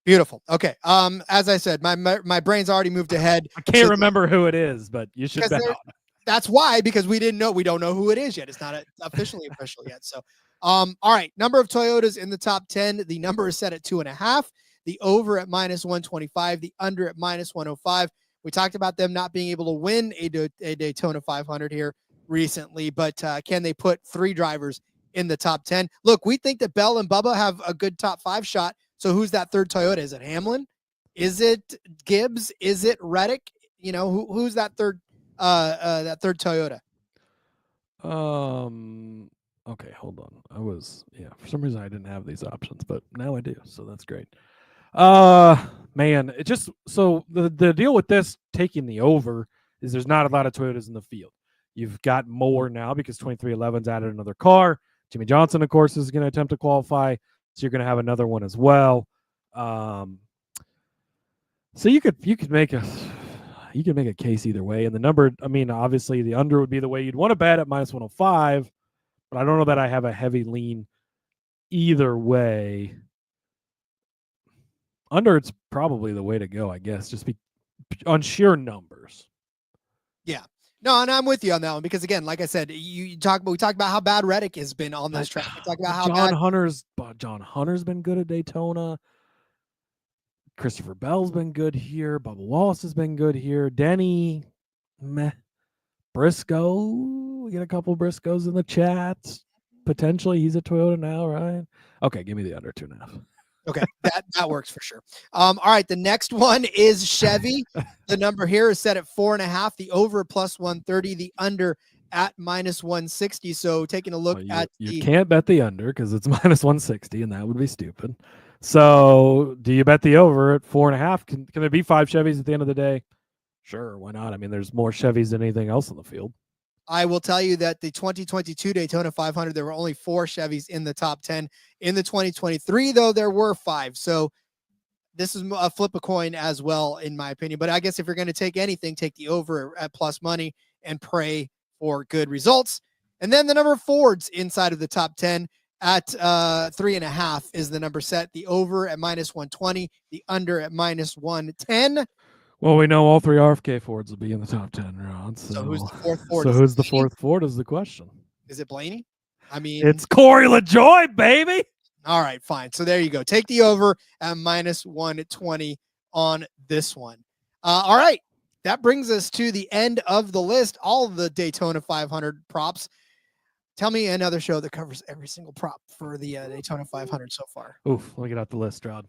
Beautiful. Okay. As I said, my brain's already moved ahead. I can't remember who it is, but you should bet on it. That's why, because we don't know who it is yet. It's not officially official yet. So, all right. Number of Toyotas in the top 10. The number is set at 2.5. The over at -125. The under at -105. We talked about them not being able to win a Daytona 500 here recently, but can they put 3 drivers in the top 10. Look, we think that Bell and Bubba have a good top 5 shot. So who's that third Toyota? Is it Hamlin? Is it Gibbs? Is it Reddick? You know, who's that third Toyota? Okay, hold on. For some reason I didn't have these options, but now I do. So that's great. Man, it just, so the deal with this taking the over is there's not a lot of Toyotas in the field. You've got more now because 2311's added another car. Jimmy Johnson, of course, is going to attempt to qualify. So you're going to have another one as well. So you could make a case either way. And the number, I mean, obviously the under would be the way you'd want to bet at minus 105, but I don't know that I have a heavy lean either way. Under, it's probably the way to go, I guess, just be on sheer numbers. Yeah. No, and I'm with you on that one because, again, like I said, we talked about how bad Reddick has been on this track. We talked about how John Hunter's been good at Daytona. Christopher Bell's been good here. Bubba Wallace has been good here. Denny, meh. Briscoe, we get a couple Briscoes in the chat. Potentially, he's a Toyota now, right? Okay, give me the under 2.5. Okay, that works for sure. All right, the next one is Chevy. The number here is set at 4.5. The over plus 130. The under at minus 160. So taking a look you can't bet the under because it's minus 160, and that would be stupid. So do you bet the over at 4.5? Can there be 5 Chevys at the end of the day? Sure, why not? I mean, there's more Chevys than anything else in the field. I will tell you that the 2022 Daytona 500, there were only 4 Chevys in the top 10. In the 2023, though, there were 5. So this is a flip a coin as well, in my opinion. But I guess if you're going to take anything, take the over at plus money and pray for good results. And then the number of Fords inside of the top 10 at 3.5 is the number set. The over at minus 120, the under at minus 110. Well, we know all 3 RFK Fords will be in the top 10 rounds. So who's the 4th Ford? So who's the 4th Ford is the question. Is it Blaney? I mean, it's Corey Lajoie, baby. All right, fine. So there you go. Take the over at minus 120 on this one. All right. That brings us to the end of the list. All of the Daytona 500 props. Tell me another show that covers every single prop for the Daytona 500 so far. Oof, let me get out the list, Rod.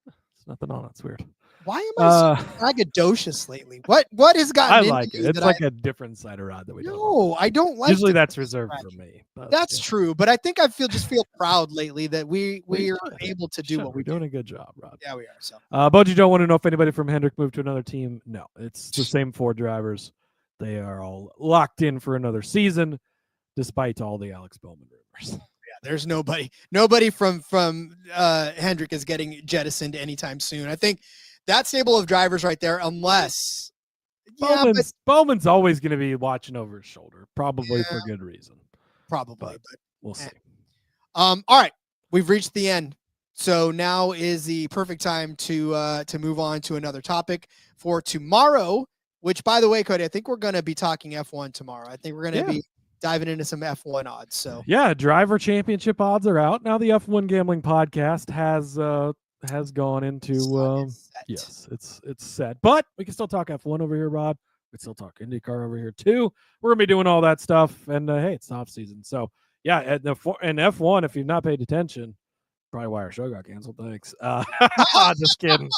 It's nothing on it. It's weird. Why am I so braggadocious lately? What has gotten? I like it. It's like a different side of Rod that we don't. No, I don't like. Usually that's reserved for me. But, that's true, but I think I feel proud lately that we are able to do what we're doing. A good job, Rod. Yeah, we are. So, Budgie don't want to know if anybody from Hendrick moved to another team. No, it's the same 4 drivers. They are all locked in for another season, despite all the Alex Bowman rumors. Yeah, there's nobody from Hendrick is getting jettisoned anytime soon. I think that stable of drivers right there, unless Bowman's always going to be watching over his shoulder, probably for good reason. Probably, but we'll see. All right, we've reached the end. So now is the perfect time to move on to another topic for tomorrow, which, by the way, Cody, I think we're going to be talking F1 tomorrow. I think we're going to be diving into some F1 odds. So yeah, driver championship odds are out. Now the F1 Gambling Podcast has gone into yes, it's set. But we can still talk F1 over here, Rod. We can still talk IndyCar over here too. We're gonna be doing all that stuff, and hey, it's off season. So yeah, at F1, if you've not paid attention, probably why our show got canceled. Thanks. Just kidding.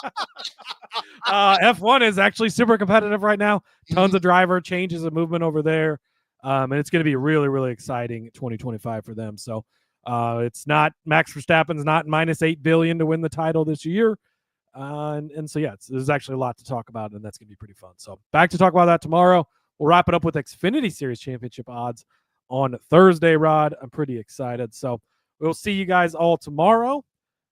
F1 is actually super competitive right now. Tons of driver changes and movement over there. And it's going to be really, really exciting 2025 for them. So it's not Max Verstappen's not minus $8 billion to win the title this year. And so, yeah, there's actually a lot to talk about, and that's going to be pretty fun. So back to talk about that tomorrow. We'll wrap it up with Xfinity Series Championship odds on Thursday, Rod. I'm pretty excited. So we'll see you guys all tomorrow.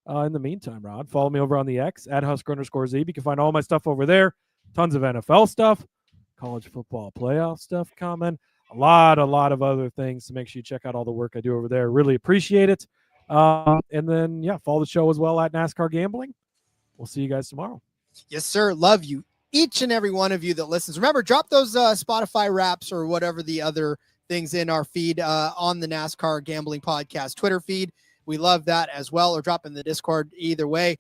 In the meantime, Rod, follow me over on the X at Husker_Zeeb. You can find all my stuff over there. Tons of NFL stuff, college football playoff stuff coming. A lot of other things. So make sure you check out all the work I do over there. Really appreciate it. And then, yeah, follow the show as well at NASCAR Gambling. We'll see you guys tomorrow. Yes, sir. Love you. Each and every one of you that listens. Remember, drop those Spotify raps or whatever the other things in our feed on the NASCAR Gambling Podcast Twitter feed. We love that as well, or drop in the Discord either way.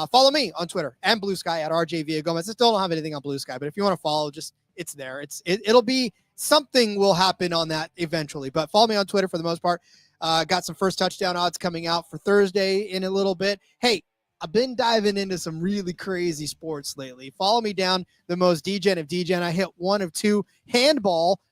Follow me on Twitter and Blue Sky at RJ Villagomez. I still don't have anything on Blue Sky, but if you want to follow, just it's there. It'll be something will happen on that eventually. But follow me on Twitter for the most part. Got some first touchdown odds coming out for Thursday in a little bit. Hey, I've been diving into some really crazy sports lately. Follow me down the most DGen of DGen. I hit 1 of 2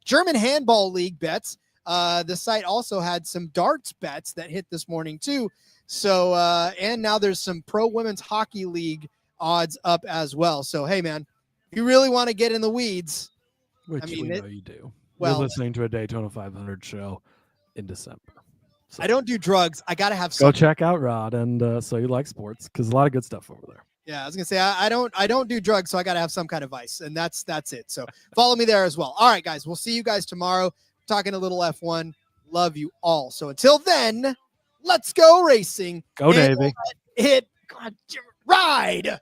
German handball league bets. The site also had some darts bets that hit this morning too. So, and now there's some pro women's hockey league odds up as well. So, hey man, if you really want to get in the weeds, which we know you do. Well, you're listening to a Daytona 500 show in December. So I don't do drugs. I got to have go check out Rod, and so you like sports, because a lot of good stuff over there. Yeah, I was gonna say I don't do drugs, so I got to have some kind of vice, and that's it. So follow me there as well. All right, guys, we'll see you guys tomorrow. Talking a little F1. Love you all. So until then, let's go racing. Go Davey. Hit God, ride.